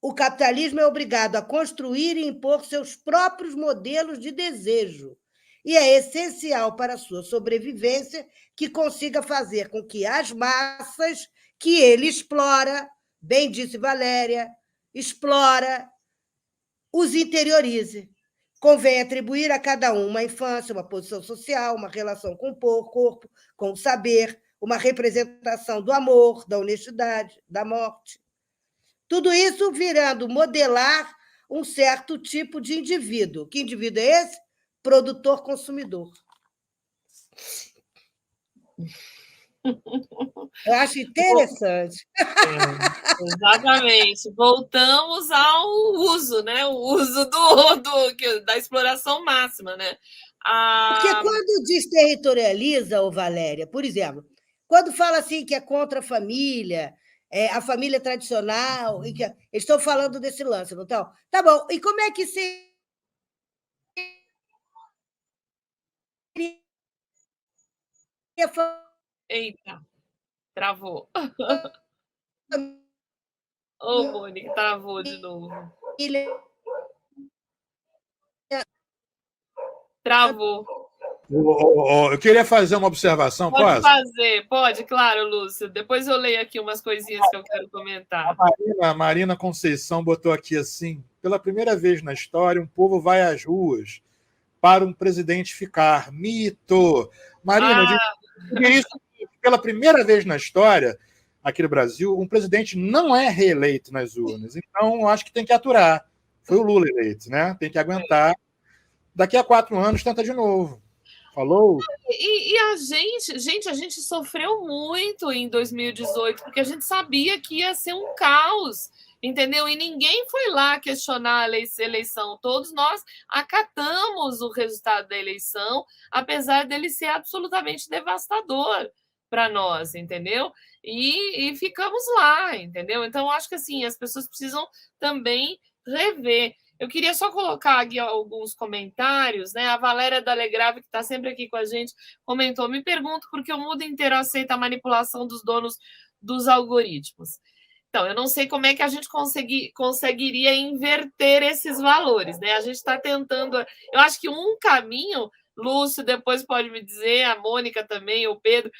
S4: O capitalismo é obrigado a construir e impor seus próprios modelos de desejo, e é essencial para a sua sobrevivência que consiga fazer com que as massas que ele explora, bem disse Valéria, explora, os interiorize. Convém atribuir a cada um uma infância, uma posição social, uma relação com o corpo, com o saber, uma representação do amor, da honestidade, da morte. Tudo isso virando modelar um certo tipo de indivíduo. Que indivíduo é esse? Produtor-consumidor. Eu acho interessante.
S1: Exatamente. Voltamos ao uso, né? O uso da exploração máxima, né?
S4: Porque quando desterritorializa, Valéria, por exemplo, quando fala assim que é contra a família tradicional, e que eles estão falando desse lance, não estão? Tá bom, e como é que seria
S1: Eita, travou. Ô, Mônica, travou de novo. Travou.
S2: Eu queria fazer uma observação,
S1: Pode
S2: posso?
S1: fazer, pode, claro, Lúcio. Depois eu leio aqui umas coisinhas que eu quero comentar.
S2: A Marina Conceição botou aqui assim: pela primeira vez na história, um povo vai às ruas para um presidente ficar. Mito! Marina, eu diria isso pela primeira vez na história, aqui no Brasil, um presidente não é reeleito nas urnas. Então, acho que tem que aturar. Foi o Lula eleito, né? Tem que aguentar. Daqui a 4 anos, tenta de novo. Falou?
S1: E a gente sofreu muito em 2018, porque a gente sabia que ia ser um caos, entendeu? E ninguém foi lá questionar a eleição. Todos nós acatamos o resultado da eleição, apesar dele ser absolutamente devastador para nós, entendeu? E ficamos lá, entendeu? Então, acho que assim, as pessoas precisam também rever. Eu queria só colocar aqui alguns comentários, né? A Valéria da Alegrave, que está sempre aqui com a gente, comentou: me pergunto por que o mundo inteiro aceita a manipulação dos donos dos algoritmos. Então, eu não sei como é que a gente conseguiria inverter esses valores, né? A gente está tentando. Eu acho que um caminho, Lúcio, depois pode me dizer, a Mônica também, o Pedro.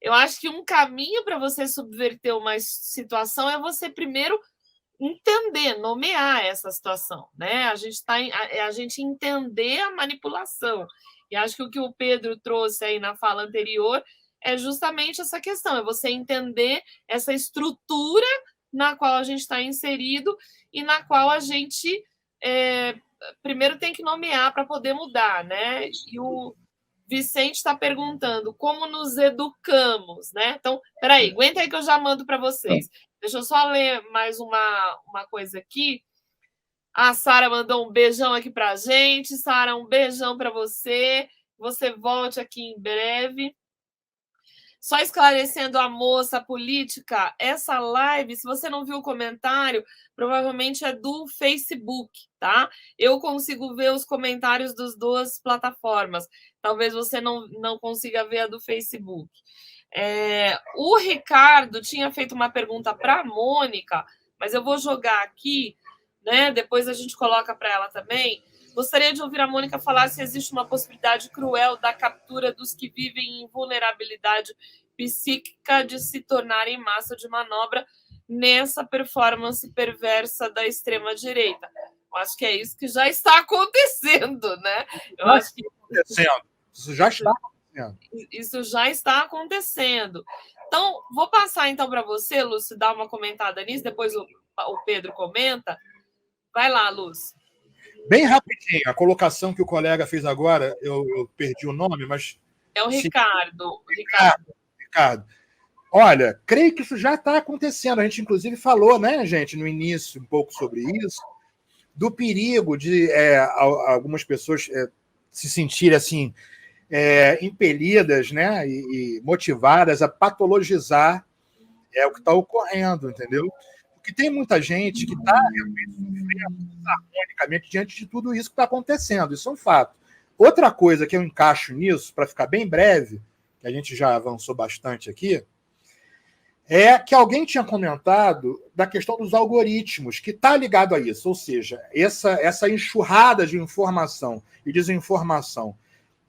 S1: Eu acho que um caminho para você subverter uma situação é você primeiro entender, nomear essa situação, né? A gente entender a manipulação. E acho que o que o Pedro trouxe aí na fala anterior é justamente essa questão, é você entender essa estrutura na qual a gente está inserido e na qual a gente primeiro tem que nomear para poder mudar, né? E o Vicente está perguntando como nos educamos, né? Então, peraí, aguenta aí que eu já mando para vocês. Deixa eu só ler mais uma coisa aqui. A Sara mandou um beijão aqui para a gente. Sara, um beijão para você. Você volte aqui em breve. Só esclarecendo a moça política, essa live, se você não viu o comentário, provavelmente é do Facebook, tá? Eu consigo ver os comentários das duas plataformas. Talvez você não consiga ver a do Facebook. O Ricardo tinha feito uma pergunta para a Mônica, mas eu vou jogar aqui, né? Depois a gente coloca para ela também. Gostaria de ouvir a Mônica falar se existe uma possibilidade cruel da captura dos que vivem em vulnerabilidade psíquica de se tornarem massa de manobra nessa performance perversa da extrema-direita. Eu acho que é isso que já está acontecendo, né? Eu acho que
S2: isso já está acontecendo.
S1: Isso já está acontecendo. Então, vou passar então para você, Lúcio, dar uma comentada nisso, depois o Pedro comenta. Vai lá, Lúcio.
S2: Bem rapidinho, a colocação que o colega fez agora, eu perdi o nome, mas...
S1: É o Ricardo.
S2: Ricardo. Olha, creio que isso já está acontecendo. A gente, inclusive, falou, né, gente, no início, um pouco sobre isso, do perigo de algumas pessoas se sentirem, assim, impelidas, né, e motivadas a patologizar o que está ocorrendo, entendeu? Porque tem muita gente que está realmente sofrendo harmonicamente diante de tudo isso que está acontecendo. Isso é um fato. Outra coisa que eu encaixo nisso, para ficar bem breve, que a gente já avançou bastante aqui, é que alguém tinha comentado da questão dos algoritmos, que está ligado a isso. Ou seja, essa enxurrada de informação e desinformação,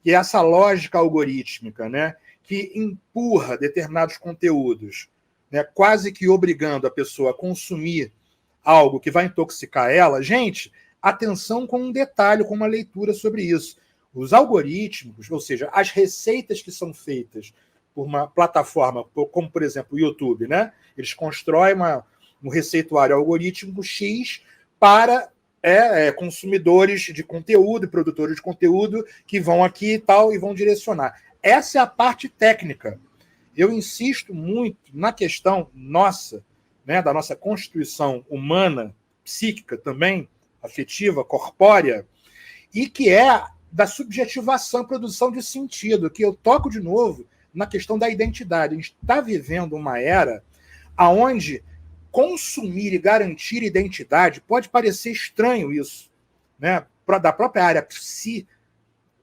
S2: e essa lógica algorítmica, né, que empurra determinados conteúdos, né, quase que obrigando a pessoa a consumir algo que vai intoxicar ela. Gente, atenção com um detalhe, com uma leitura sobre isso. Os algoritmos, ou seja, as receitas que são feitas por uma plataforma, como, por exemplo, o YouTube, né? Eles constroem um receituário algorítmico X para consumidores de conteúdo, produtores de conteúdo, que vão aqui e tal, e vão direcionar. Essa é a parte técnica. Eu insisto muito na questão nossa, né, da nossa constituição humana, psíquica também, afetiva, corpórea, e que é da subjetivação, produção de sentido, que eu toco de novo na questão da identidade. A gente está vivendo uma era onde consumir e garantir identidade pode parecer estranho isso, né, da própria área psi,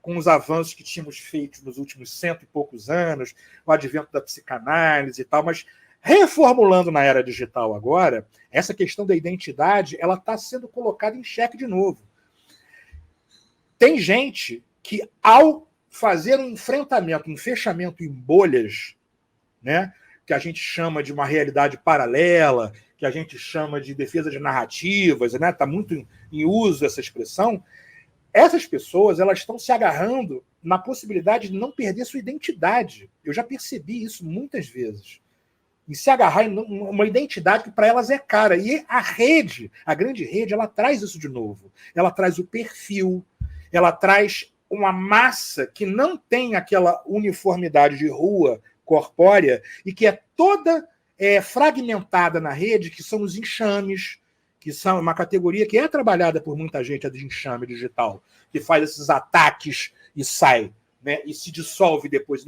S2: com os avanços que tínhamos feito nos últimos 100 e poucos anos, o advento da psicanálise e tal, mas reformulando na era digital agora, essa questão da identidade ela está sendo colocada em xeque de novo. Tem gente que, ao fazer um enfrentamento, um fechamento em bolhas, né, que a gente chama de uma realidade paralela, que a gente chama de defesa de narrativas, né, está muito em uso essa expressão. Essas pessoas elas estão se agarrando na possibilidade de não perder sua identidade. Eu já percebi isso muitas vezes. E se agarrar em uma identidade que para elas é cara. E a rede, a grande rede, ela traz isso de novo. Ela traz o perfil, ela traz uma massa que não tem aquela uniformidade de rua corpórea e que é toda fragmentada na rede, que são os enxames, que são uma categoria que é trabalhada por muita gente, a de enxame digital, que faz esses ataques e sai, né, e se dissolve depois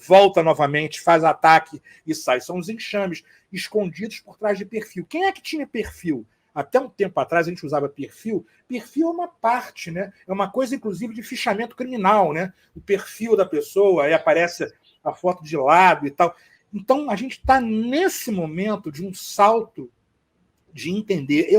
S2: volta novamente, faz ataque e sai. São os enxames escondidos por trás de perfil. Quem é que tinha perfil? Até um tempo atrás a gente usava perfil. Perfil é uma parte, né? É uma coisa, inclusive, de fichamento criminal, né? O perfil da pessoa, aí aparece a foto de lado e tal. Então, a gente está nesse momento de um salto de entender.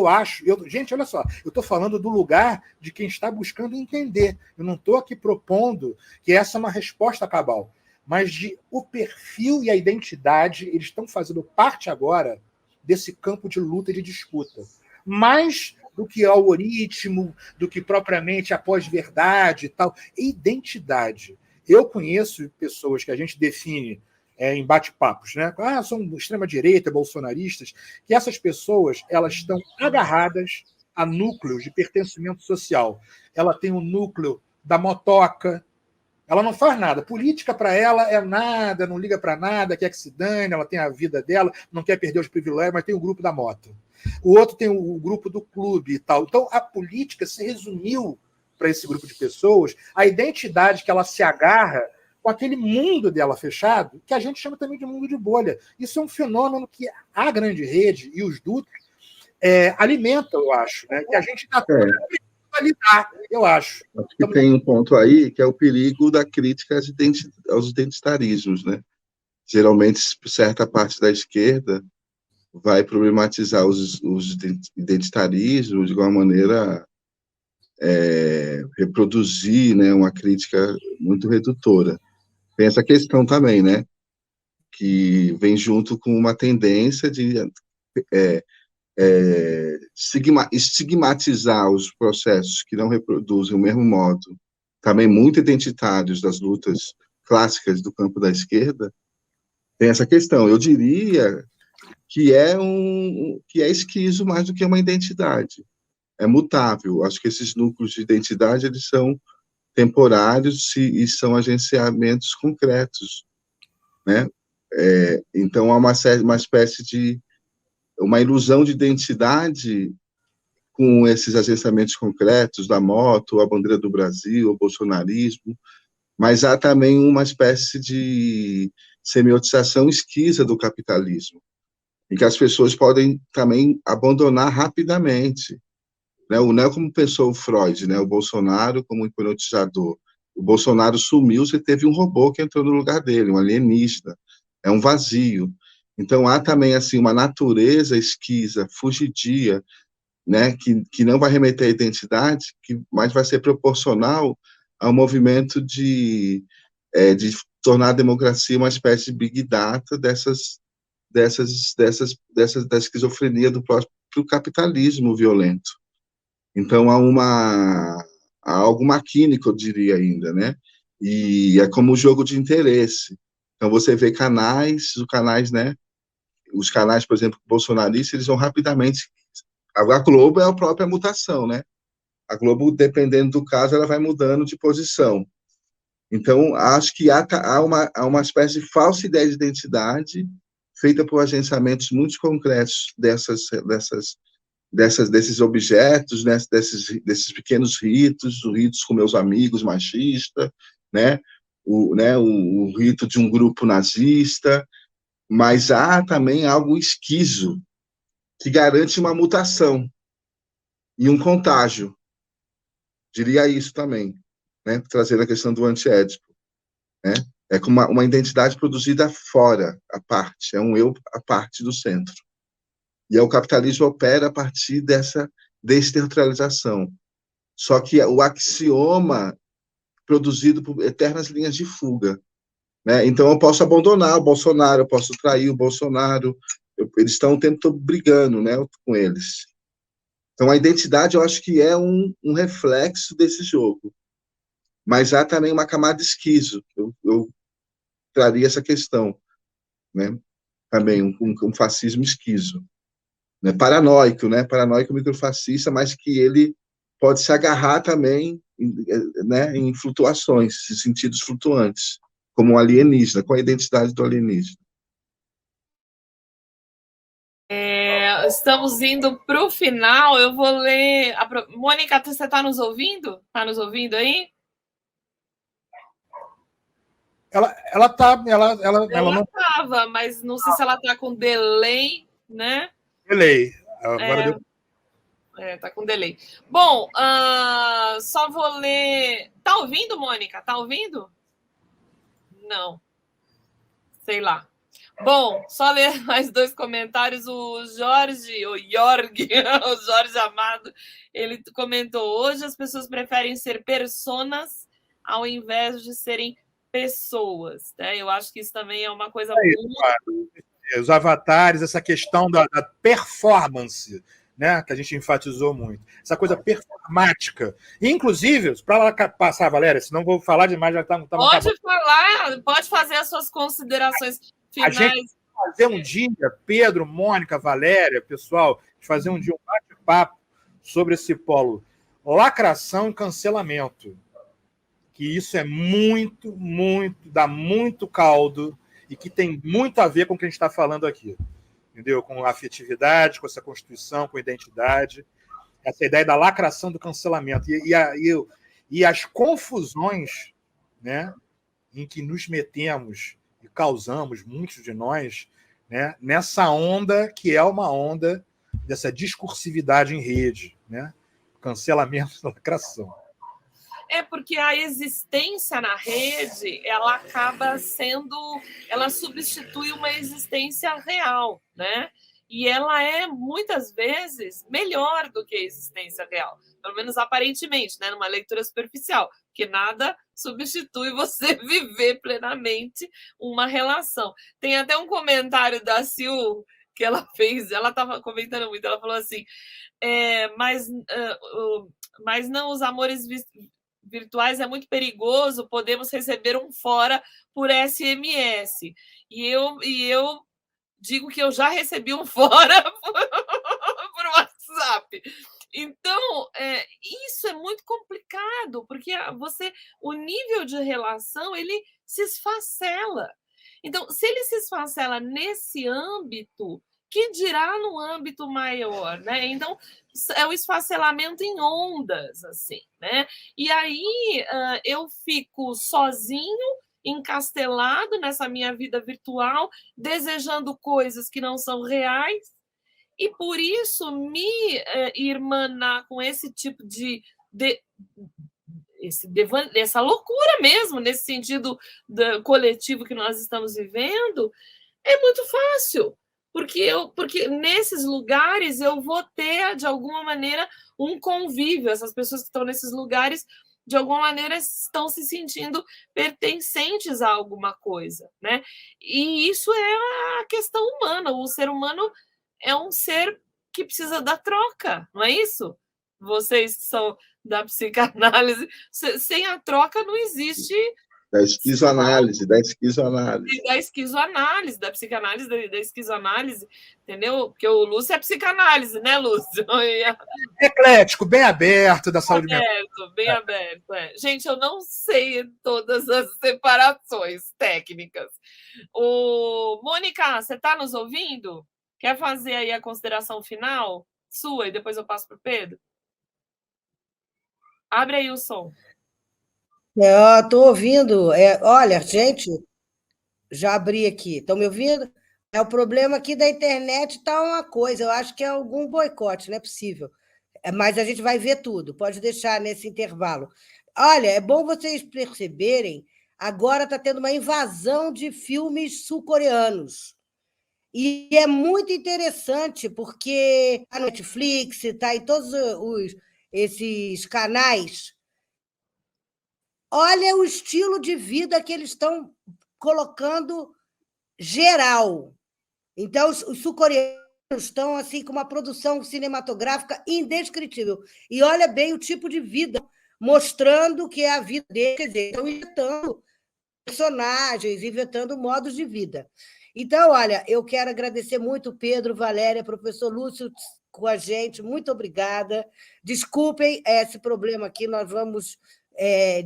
S2: Gente, olha só, eu estou falando do lugar de quem está buscando entender. Eu não estou aqui propondo que essa é uma resposta cabal, mas o perfil e a identidade, eles estão fazendo parte agora desse campo de luta e de disputa. Mais do que algoritmo, do que propriamente a pós-verdade e tal. Identidade. Eu conheço pessoas que a gente define em bate-papos, né? São extrema-direita, bolsonaristas, que essas pessoas elas estão agarradas a núcleos de pertencimento social. Ela tem o núcleo da motoca, ela não faz nada. Política para ela é nada, não liga para nada, quer que se dane, ela tem a vida dela, não quer perder os privilégios, mas tem o grupo da moto. O outro tem o grupo do clube e tal. Então, a política se resumiu para esse grupo de pessoas, a identidade que ela se agarra com aquele mundo dela fechado, que a gente chama também de mundo de bolha. Isso é um fenômeno que a grande rede e os dutos alimentam, eu acho, né? Que a gente está a lidar, eu acho.
S3: Acho que tem um ponto aí que é o perigo da crítica aos identitarismos, né? Geralmente, certa parte da esquerda vai problematizar os identitarismos de alguma maneira reproduzir, né, uma crítica muito redutora. Tem essa questão também, né, que vem junto com uma tendência de estigmatizar os processos que não reproduzem o mesmo modo, também muito identitários das lutas clássicas do campo da esquerda. Tem essa questão. Eu diria que é esquizo mais do que uma identidade. É mutável. Acho que esses núcleos de identidade eles são temporários e são agenciamentos concretos, né? Então há uma espécie de uma ilusão de identidade com esses agenciamentos concretos da moto, a bandeira do Brasil, o bolsonarismo, mas há também uma espécie de semiotização esquiza do capitalismo, em que as pessoas podem também abandonar rapidamente, né? Não é como pensou o Freud, né? O Bolsonaro como hipnotizador. O Bolsonaro sumiu, você teve um robô que entrou no lugar dele, um alienígena. É um vazio. Então, há também assim uma natureza esquiza, fugidia, né? Que não vai remeter à identidade, mas vai ser proporcional ao movimento de tornar a democracia uma espécie de big data da esquizofrenia do próprio capitalismo violento. Então, há algo maquínico, eu diria ainda, né? E é como um jogo de interesse. Então, você vê né? Os canais, por exemplo, bolsonaristas, eles vão rapidamente... A Globo é a própria mutação, né? A Globo, dependendo do caso, ela vai mudando de posição. Então, acho que há uma espécie de falsa ideia de identidade feita por agenciamentos muito concretos desses objetos, né, desses pequenos ritos, os ritos com meus amigos machistas, né, o rito de um grupo nazista, mas há também algo esquizo que garante uma mutação e um contágio. Diria isso também, né, trazendo a questão do antiédipo, né? É como uma identidade produzida fora, à parte, é um eu à parte do centro. E o capitalismo opera a partir dessa descentralização. Só que o axioma produzido por eternas linhas de fuga, né? Então, eu posso abandonar o Bolsonaro, eu posso trair o Bolsonaro, eles estão o tempo todo brigando, né, com eles. Então, a identidade, eu acho que é um reflexo desse jogo. Mas há também uma camada esquizo. Eu traria essa questão, né? Também um fascismo esquizo. Né, paranoico microfascista, mas que ele pode se agarrar também, né, em flutuações, em sentidos flutuantes, como um alienígena, com a identidade do alienígena.
S1: Estamos indo para o final, eu vou ler... Mônica, você está nos ouvindo? Está nos ouvindo aí?
S2: Ela
S1: não estava, mas não sei se ela está com delay, né?
S2: Delay. Agora
S1: tá com delay. Bom, só vou ler... Tá ouvindo, Mônica? Tá ouvindo? Não. Sei lá. Bom, só ler mais 2 comentários. O Jorge Amado, ele comentou: hoje as pessoas preferem ser personas ao invés de serem pessoas, né? Eu acho que isso também é uma coisa muito...
S2: Os avatares, essa questão da performance, né, que a gente enfatizou muito, essa coisa performática. Inclusive, para passar, Valéria, senão vou falar demais, já estamos
S1: Pode falar, pode fazer as suas considerações finais.
S2: A gente fazer um dia, Pedro, Mônica, Valéria, pessoal, fazer um dia um bate-papo sobre esse polo lacração e cancelamento, que isso é muito, dá muito caldo e que tem muito a ver com o que a gente está falando aqui, entendeu? Com a afetividade, com essa constituição, com a identidade, essa ideia da lacração do cancelamento e as confusões, né, em que nos metemos e causamos, muitos de nós, né, nessa onda que é uma onda dessa discursividade em rede, né? Cancelamento da lacração.
S1: É porque a existência na rede, ela acaba sendo, ela substitui uma existência real, né? E ela é, muitas vezes, melhor do que a existência real. Pelo menos aparentemente, né? Numa leitura superficial. Porque nada substitui você viver plenamente uma relação. Tem até um comentário da Sil que ela fez, ela estava comentando muito, ela falou assim, mas não, os amores virtuais é muito perigoso, podemos receber um fora por SMS. E eu digo que eu já recebi um fora por WhatsApp. Então, isso é muito complicado, porque o nível de relação, ele se esfacela. Então, se ele se esfacela nesse âmbito, que dirá no âmbito maior, né? Então, é o esfacelamento em ondas, assim, né? E aí eu fico sozinho, encastelado nessa minha vida virtual, desejando coisas que não são reais, e por isso me irmanar com esse tipo essa loucura mesmo, nesse sentido coletivo que nós estamos vivendo, é muito fácil. Porque nesses lugares eu vou ter, de alguma maneira, um convívio. Essas pessoas que estão nesses lugares, de alguma maneira, estão se sentindo pertencentes a alguma coisa, né? E isso é a questão humana. O ser humano é um ser que precisa da troca, não é isso? Vocês que são da psicanálise, sem a troca não existe...
S3: Da esquizoanálise.
S1: Da esquizoanálise, da psicanálise, da esquizoanálise, entendeu? Porque o Lúcio é psicanálise, né, Lúcio?
S2: Eclético, bem aberto da saúde mental.
S1: Bem aberto, é. Gente, eu não sei todas as separações técnicas. Mônica, você está nos ouvindo? Quer fazer aí a consideração final sua e depois eu passo para o Pedro? Abre aí o som.
S4: Estou ouvindo. Olha, gente, já abri aqui. Estão me ouvindo? O problema aqui da internet está uma coisa. Eu acho que é algum boicote, não é possível. Mas a gente vai ver tudo. Pode deixar nesse intervalo. Olha, é bom vocês perceberem, agora está tendo uma invasão de filmes sul-coreanos. E é muito interessante, porque a Netflix está em todos esses canais. Olha o estilo de vida que eles estão colocando geral. Então, os sul-coreanos estão assim com uma produção cinematográfica indescritível. E olha bem o tipo de vida, mostrando que é a vida deles, quer dizer, estão inventando personagens, inventando modos de vida. Então, olha, eu quero agradecer muito Pedro, Valéria, professor Lúcio com a gente, muito obrigada. Desculpem esse problema aqui, nós vamos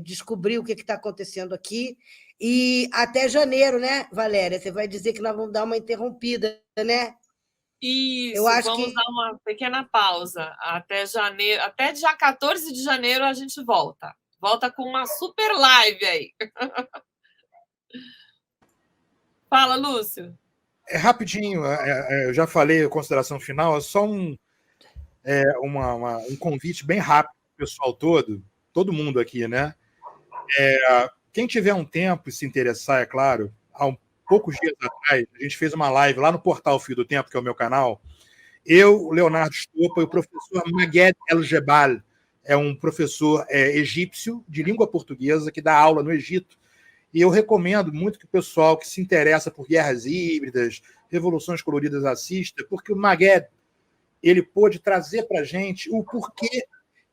S4: descobrir o que está acontecendo aqui. E até janeiro, né, Valéria? Você vai dizer que nós vamos dar uma interrompida, né?
S1: Isso, vamos dar uma pequena pausa. Até janeiro, até dia 14 de janeiro a gente volta. Volta com uma super live aí. Fala, Lúcio.
S2: Rapidinho, eu já falei a consideração final, é só um convite bem rápido para o pessoal todo mundo aqui, né? Quem tiver um tempo e se interessar, é claro, há poucos dias atrás, a gente fez uma live lá no portal Fio do Tempo, que é o meu canal, eu, Leonardo Stoppa e o professor Maged El-Jebal, é um professor egípcio de língua portuguesa que dá aula no Egito, e eu recomendo muito que o pessoal que se interessa por guerras híbridas, revoluções coloridas assista, porque o Maged, ele pôde trazer para a gente o porquê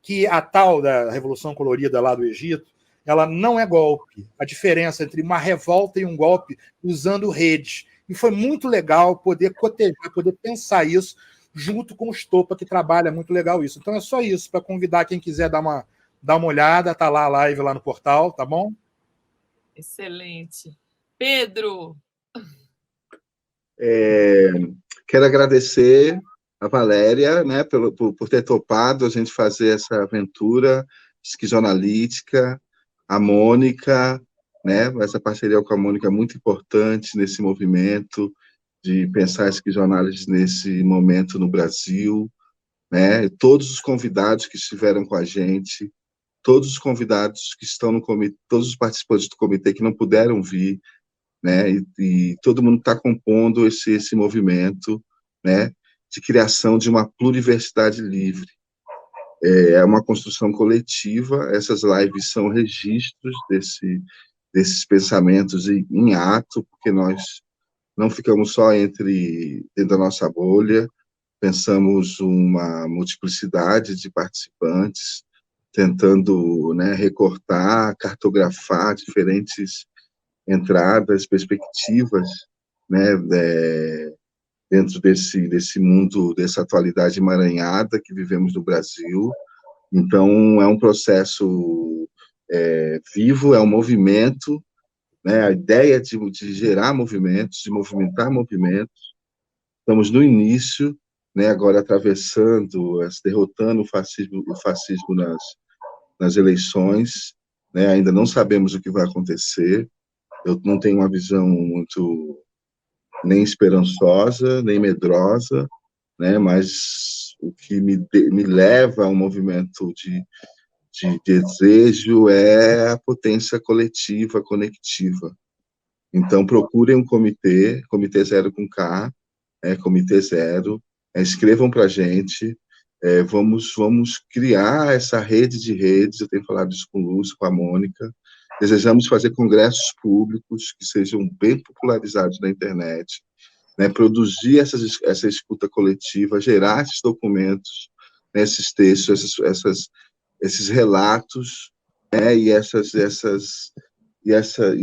S2: que a tal da Revolução Colorida lá do Egito, ela não é golpe. A diferença entre uma revolta e um golpe usando redes. E foi muito legal poder cotejar, poder pensar isso junto com o Stoppa, que trabalha muito legal isso. Então é só isso, para convidar quem quiser dar uma olhada, tá lá a live lá no portal, tá bom?
S1: Excelente. Pedro.
S3: Quero agradecer a Valéria, né, por ter topado a gente fazer essa aventura esquizoanalítica, a Mônica, né? Essa parceria com a Mônica é muito importante nesse movimento de pensar esquizoanálise nesse momento no Brasil, né? Todos os convidados que estiveram com a gente, todos os convidados que estão no comitê, todos os participantes do comitê que não puderam vir, né? E todo mundo está compondo esse movimento, né? De criação de uma pluriversidade livre. É uma construção coletiva. Essas lives são registros desses pensamentos em ato, porque nós não ficamos só dentro da nossa bolha, pensamos uma multiplicidade de participantes, tentando, né, recortar, cartografar diferentes entradas, perspectivas, né, dentro desse mundo, dessa atualidade emaranhada que vivemos no Brasil. Então, é um processo vivo, é um movimento, né, a ideia de gerar movimentos, de movimentar movimentos. Estamos no início, né, agora atravessando, derrotando o fascismo nas eleições, né, ainda não sabemos o que vai acontecer. Eu não tenho uma visão muito nem esperançosa, nem medrosa, né, mas o que me leva a um movimento de desejo é a potência coletiva, conectiva. Então, procurem um Comitê Zero com K, Comitê Zero, escrevam para a gente, vamos criar essa rede de redes, eu tenho falado isso com o Lúcio, com a Mônica, desejamos fazer congressos públicos que sejam bem popularizados na internet, né, produzir essa escuta coletiva, gerar esses documentos, né, esses textos, esses relatos, né, e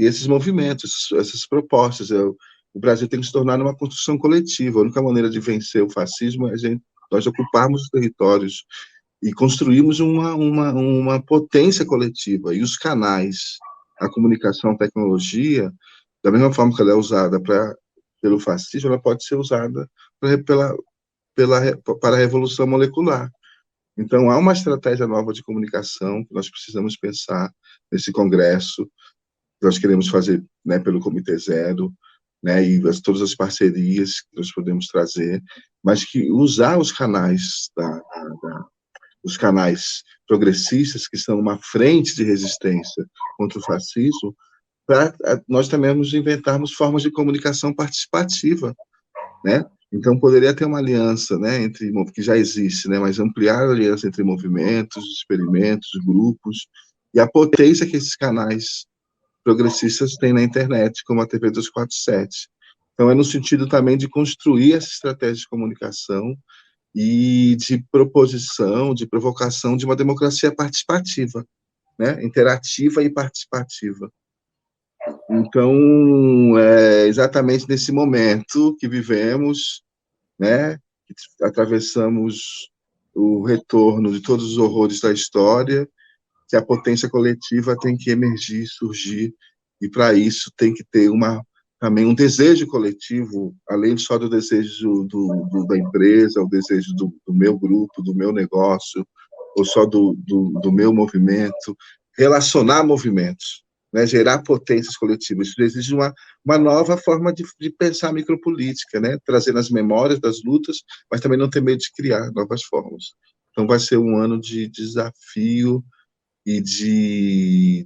S3: esses movimentos, essas propostas. O Brasil tem que se tornar uma construção coletiva. A única maneira de vencer o fascismo é nós ocuparmos os territórios e construirmos uma potência coletiva. E os canais, a comunicação, a tecnologia, da mesma forma que ela é usada pelo fascismo, ela pode ser usada para a revolução molecular. Então, há uma estratégia nova de comunicação que nós precisamos pensar nesse congresso, que nós queremos fazer, né, pelo Comitê Zero, né, e todas as parcerias que nós podemos trazer, mas que usar os canais os canais progressistas que estão numa frente de resistência contra o fascismo, para nós também inventarmos formas de comunicação participativa, né? Então, poderia ter uma aliança, né, que já existe, né, mas ampliar a aliança entre movimentos, experimentos, grupos, e a potência que esses canais progressistas têm na internet, como a TV 247. Então, é no sentido também de construir essa estratégia de comunicação e de proposição, de provocação de uma democracia participativa, né, interativa e participativa. Então, é exatamente nesse momento que vivemos, né, que atravessamos o retorno de todos os horrores da história, que a potência coletiva tem que emergir, surgir, e para isso tem que ter também um desejo coletivo, além só do desejo da empresa, o desejo do meu grupo, do meu negócio, ou só do meu movimento, relacionar movimentos, né, gerar potências coletivas. Isso exige uma nova forma de pensar a micropolítica, né, trazendo as memórias das lutas, mas também não ter medo de criar novas formas. Então, vai ser um ano de desafio e de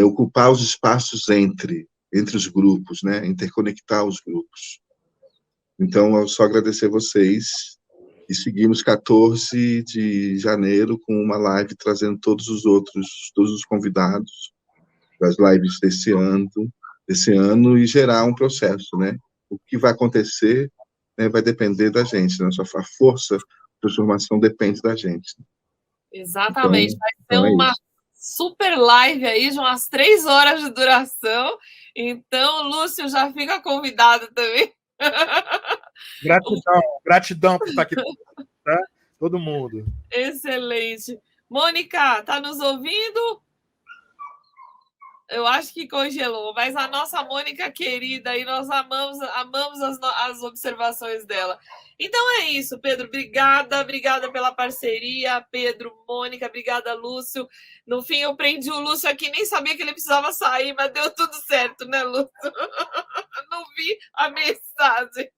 S3: ocupar os espaços entre os grupos, né, interconectar os grupos. Então, eu só agradecer vocês, e seguimos 14 de janeiro com uma live trazendo todos os convidados das lives desse ano e gerar um processo, né? O que vai acontecer, né, vai depender da gente, né? A força de transformação depende da gente.
S1: Exatamente, vai ser uma super live aí de umas 3 horas de duração. Então, Lúcio já fica convidado também.
S2: Gratidão por estar aqui, tá? Todo mundo.
S1: Excelente. Mônica, tá nos ouvindo? Eu acho que congelou, mas a nossa Mônica querida aí, nós amamos as observações dela. Então é isso, Pedro. Obrigada pela parceria, Pedro, Mônica, obrigada, Lúcio. No fim, eu prendi o Lúcio aqui, nem sabia que ele precisava sair, mas deu tudo certo, né, Lúcio? Não vi a mensagem.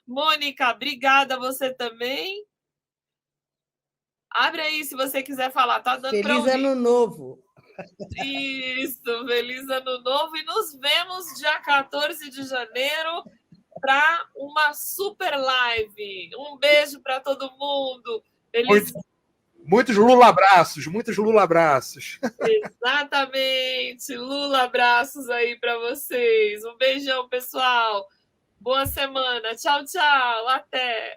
S1: Mônica, obrigada você também. Abre aí se você quiser falar, tá dando para ouvir.
S4: Feliz Ano Novo.
S1: Isso, feliz Ano Novo e nos vemos dia 14 de janeiro para uma super live. Um beijo para todo mundo. Feliz...
S2: Muitos Lula-abraços, muitos Lula-abraços.
S1: Exatamente, Lula-abraços aí para vocês. Um beijão, pessoal. Boa semana. Tchau, tchau. Até.